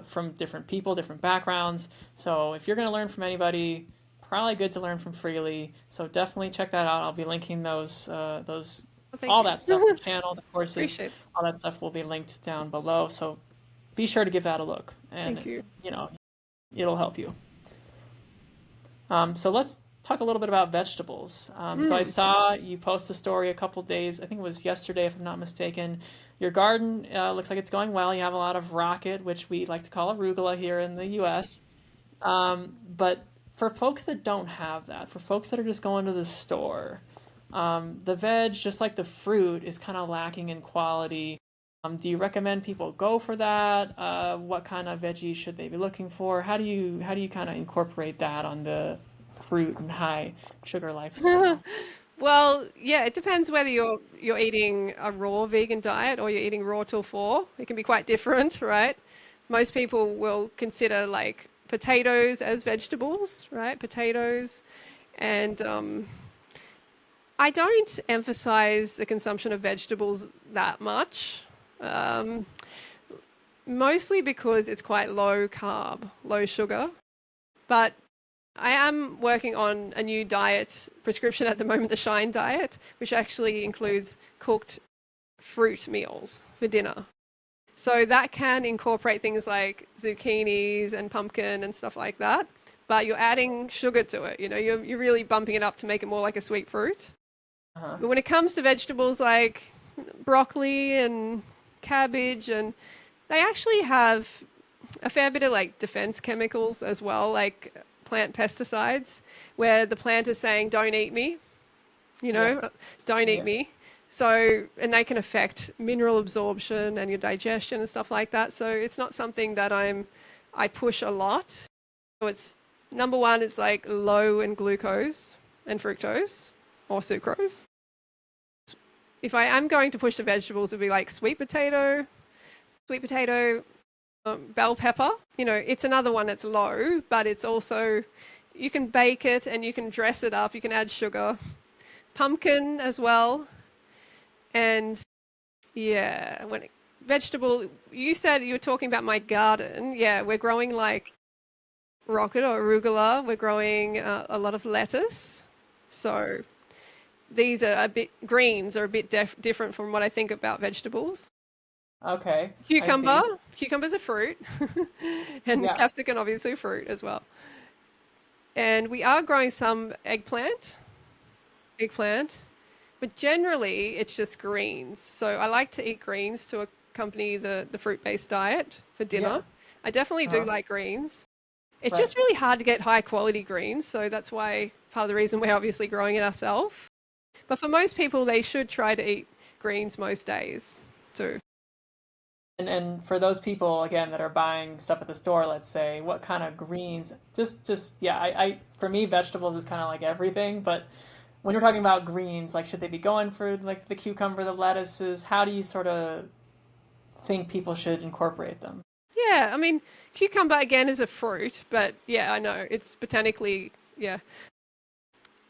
from different people, different backgrounds. So if you're going to learn from anybody, probably good to learn from Freely. So definitely check that out. I'll be linking those Well, thank all you. that stuff, the channel, the courses, Appreciate it. all that stuff will be linked down below. So be sure to give that a look, Thank and you. you know it'll help you. So let's talk a little bit about vegetables. So I Mm. saw you post a story a couple days, I think it was yesterday, if I'm not mistaken. Your garden looks like it's going well. You have a lot of rocket, which we like to call arugula here in the US. But for folks that don't have that, for folks that are just going to the store, the veg, just like the fruit, is kind of lacking in quality. Do you recommend people go for that? What kind of veggies should they be looking for? How do you kind of incorporate that on the fruit and high sugar lifestyle? Well, yeah, it depends whether you're eating a raw vegan diet or you're eating raw tofu. It can be quite different, right? Most people will consider like potatoes as vegetables, right? Potatoes, and I don't emphasize the consumption of vegetables that much. Um, Mostly because it's quite low carb, low sugar. But I am working on a new diet prescription at the moment, the Shine diet, which actually includes cooked fruit meals for dinner. So that can incorporate things like zucchinis and pumpkin and stuff like that. But you're adding sugar to it. You're really bumping it up to make it more like a sweet fruit. Uh-huh. But when it comes to vegetables like broccoli and cabbage, and they actually have a fair bit of like defense chemicals as well, like plant pesticides, where the plant is saying, don't eat me, you Yeah. know, don't eat Yeah. me. So, and they can affect mineral absorption and your digestion and stuff like that. So it's not something that I push a lot. So it's number one, it's like low in glucose and fructose or sucrose. If I am going to push the vegetables, it'd be like sweet potato, bell pepper. It's another one that's low, but it's also, you can bake it and you can dress it up. You can add sugar, pumpkin as well, and yeah, vegetable. You said you were talking about my garden. Yeah, we're growing like rocket or arugula. We're growing a lot of lettuce. So these are a bit greens are a bit different from what I think about vegetables. Okay, I Cucumber, see. cucumber's a fruit, and Yeah. capsicum obviously fruit as well. And we are growing some eggplant, but generally it's just greens. So I like to eat greens to accompany the fruit-based diet for dinner. Yeah. I definitely do Uh-huh. like greens. It's Right. just really hard to get high quality greens, so that's why part of the reason we're obviously growing it ourselves. But for most people, they should try to eat greens most days too. And for those people again that are buying stuff at the store, let's say, what kind of greens? Just yeah, I for me vegetables is kind of like everything, but when you're talking about greens, like should they be going for like the cucumber, the lettuces? How do you sort of think people should incorporate them? Yeah, I mean, cucumber again is a fruit, but yeah, I know it's botanically, yeah.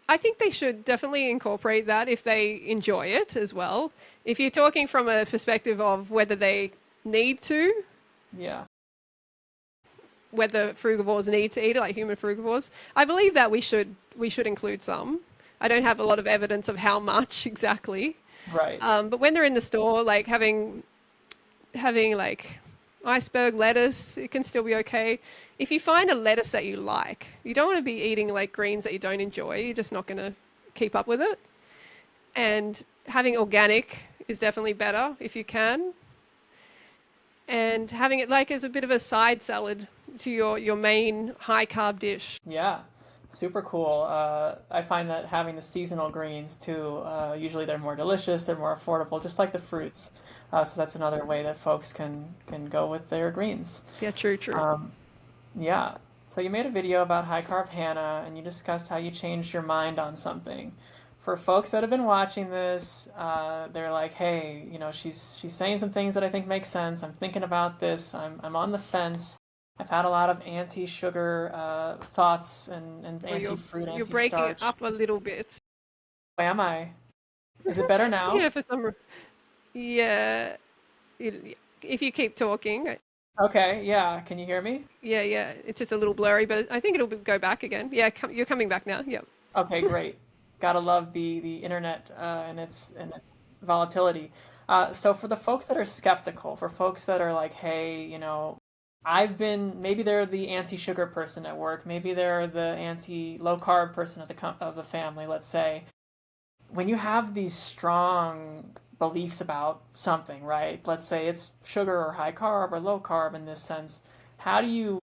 I think they should definitely incorporate that if they enjoy it as well. If you're talking from a perspective of whether they need to, Yeah. whether frugivores need to eat it like human frugivores, I believe that we should include some. I don't have a lot of evidence of how much exactly, Right. but when they're in the store, like having like iceberg lettuce, it can still be okay. If you find a lettuce that you like, you don't want to be eating like greens that you don't enjoy. You're just not going to keep up with it. And having organic is definitely better if you can. And having it like as a bit of a side salad to your main high carb dish. Yeah, super cool. I find that having the seasonal greens too, usually they're more delicious, they're more affordable, just like the fruits. So that's another way that folks can go with their greens. Yeah, true, true. Um, yeah. So you made a video about high carb Hannah, and you discussed how you changed your mind on something. For folks that have been watching this, they're like, "Hey, she's saying some things that I think make sense. I'm thinking about this. I'm on the fence. I've had a lot of anti-sugar thoughts and Or anti-fruit, you're breaking anti-starch. up a little bit. Am I? Is it better now? Yeah, for some. Yeah, if you keep talking, Okay, yeah. Can you hear me? yeah, yeah, it's just a little blurry, but I think go back again. Yeah, you're coming back now. Yep. Okay, great. Gotta love the internet and its volatility. So for the folks that are skeptical, for folks that are like, hey, maybe they're the anti-sugar person at work, maybe they're the anti-low carb person of the family, let's say. When you have these strong beliefs about something, right? Let's say it's sugar or high carb or low carb in this sense. How do you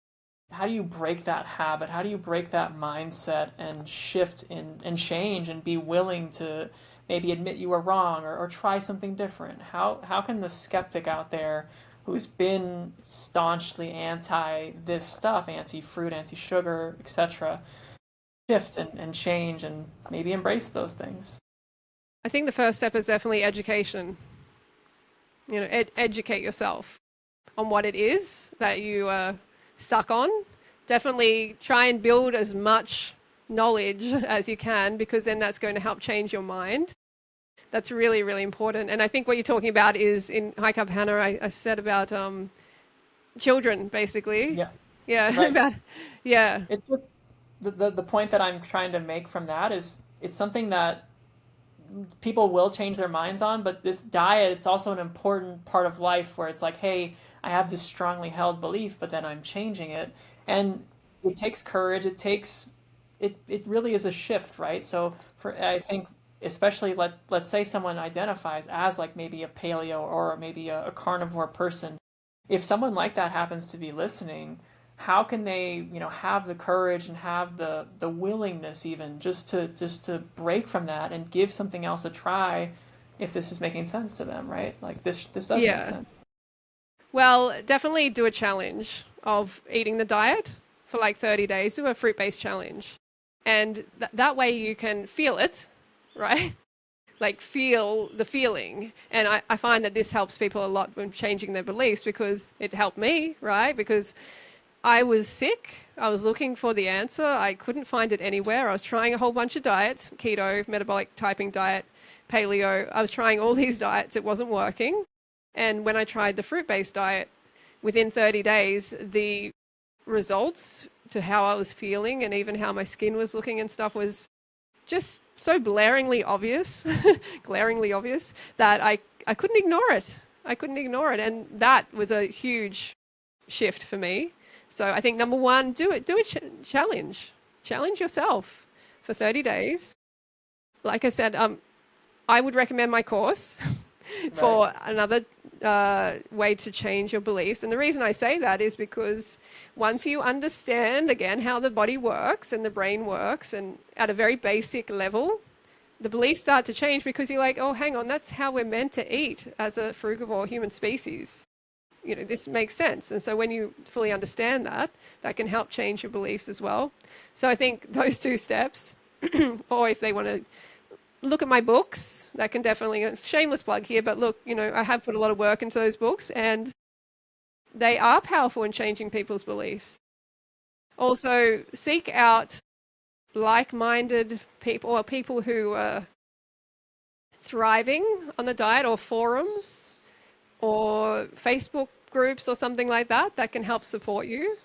how do you break that habit? How do you break that mindset and shift and change and be willing to maybe admit you were wrong or try something different? How can the skeptic out there who's been staunchly anti this stuff, anti fruit, anti sugar, etc., shift and change and maybe embrace those things? I think the first step is definitely education. Educate yourself on what it is that you are stuck on. Definitely try and build as much knowledge as you can because then that's going to help change your mind. That's really, really important. And I think what you're talking about is in High Cup Hannah, I said about children, basically. Yeah, Yeah, right. about, yeah, It's just the point that I'm trying to make from that is it's something that people will change their minds on, but this diet, it's also an important part of life where it's like, hey, I have this strongly held belief, but then I'm changing it. And it takes courage. It really is a shift, right? So for I think especially let's say someone identifies as like maybe a paleo or maybe a carnivore person. If someone like that happens to be listening, how can they, have the courage and have the willingness even just to break from that and give something else a try if this is making sense to them, right? Like this does make yeah. sense. Well, definitely do a challenge of eating the diet for like 30 days. Do a fruit based challenge. And that way you can feel it, right? Like feel the feeling. And I find that this helps people a lot when changing their beliefs because it helped me, right? Because I was sick. I was looking for the answer. I couldn't find it anywhere. I was trying a whole bunch of diets, keto, metabolic typing diet, paleo. I was trying all these diets. It wasn't working. And when I tried the fruit based diet, within 30 days, the results to how I was feeling and even how my skin was looking and stuff was just so blaringly obvious, glaringly obvious that I couldn't ignore it. I couldn't ignore it. And that was a huge shift for me. So I think number one, do a challenge. Challenge yourself for 30 days. Like I said, I would recommend my course Right. for another way to change your beliefs. And the reason I say that is because once you understand again how the body works and the brain works, and at a very basic level, the beliefs start to change because you're like, oh, hang on, that's how we're meant to eat as a frugivore human species. This makes sense. And so when you fully understand that, that can help change your beliefs as well. So I think those two steps, or if they want to look at my books. That can definitely, shameless plug here, but look, I have put a lot of work into those books and they are powerful in changing people's beliefs. Also, seek out like minded people or people who are thriving on the diet or forums or Facebook groups or something like that that can help support you.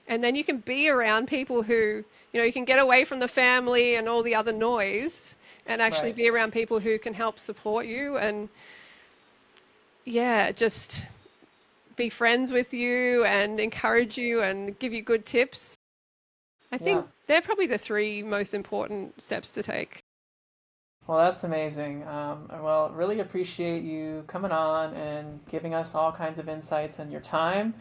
And then you can be around people who, you can get away from the family and all the other noise and actually Right. be around people who can help support you and yeah, just be friends with you and encourage you and give you good tips. I Yeah. think they're probably the three most important steps to take. Well, that's amazing. Well, really appreciate you coming on and giving us all kinds of insights and your time.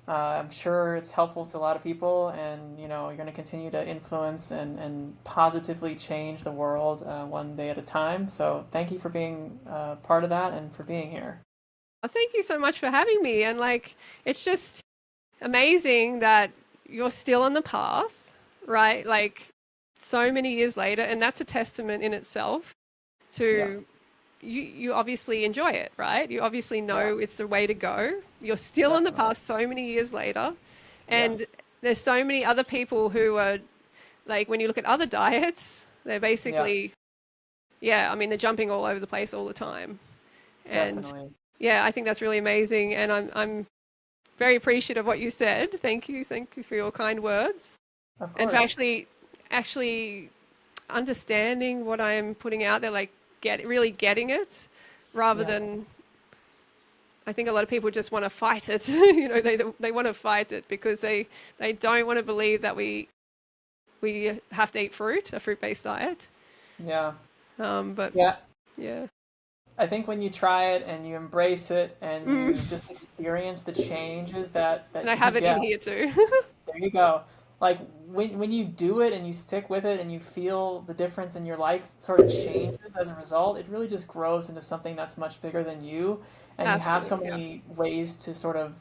I'm sure it's helpful to a lot of people, and you're going to continue to influence and positively change the world one day at a time. So, thank you for being part of that and for being here. Thank you so much for having me. And like, it's just amazing that you're still on the path, right? Like, so many years later, and that's a testament in itself Yeah, to you obviously enjoy it, right? You obviously yeah, know it's the way to go. You're still on the definitely. path so many years later. Yeah, And there's so many other people who are like, when you look at other diets, they're yeah, basically, yeah, I mean, they're jumping all over the place all the time. And definitely. yeah, I think that's really amazing. And I'm very appreciative of what you said. Thank you for your kind words Of and for course. actually understanding what I'm putting out there, like really getting it, rather Yeah, than I think a lot of people just want to fight it. They want to fight it because they don't want to believe that we have to eat fruit, a fruit based diet. yeah, But yeah. yeah, I think when you try it and you embrace it and mm. you just experience the changes that And that I you have it in get. here too. There you go. Like when you do it and you stick with it and you feel the difference in your life sort of changes as a result, it really just grows into something that's much bigger than you. And you have so Absolutely, yeah. many ways to sort of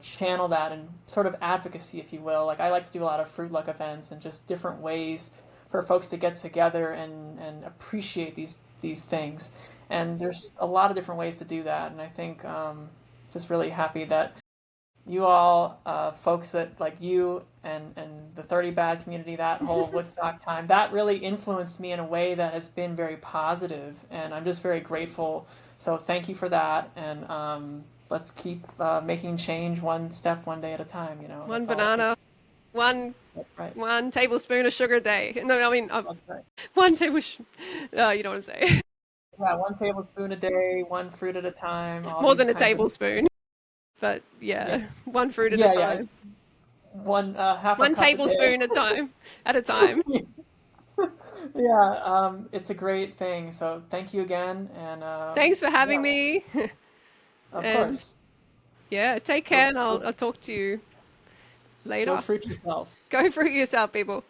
channel that and sort of advocacy, if you will. Like I like to do a lot of Fruit Luck events and just different ways for folks to get together and appreciate these things. And there's a lot of different ways to do that. And I think just really happy that you all, folks that like you and the 30 Bad community, that whole Woodstock time, that really influenced me in a way that has been very positive, and I'm just very grateful. So thank you for that, and let's keep making change one step, one day at a time. One That's all it banana, takes. one That's right. one tablespoon of sugar a day. No, I mean That's right. one tablespoon. You know what I'm saying? Yeah, one tablespoon a day, one fruit at a time, all More these than a kinds of. tablespoon, but Yeah, yeah, one fruit at a yeah. time. One half a One cup a day. tablespoon at a time. Yeah, it's a great thing. So thank you again, and Thanks for yeah, having me. of And course, yeah, take care go and I'll talk to you go later. fruit yourself. Go for it yourself, people.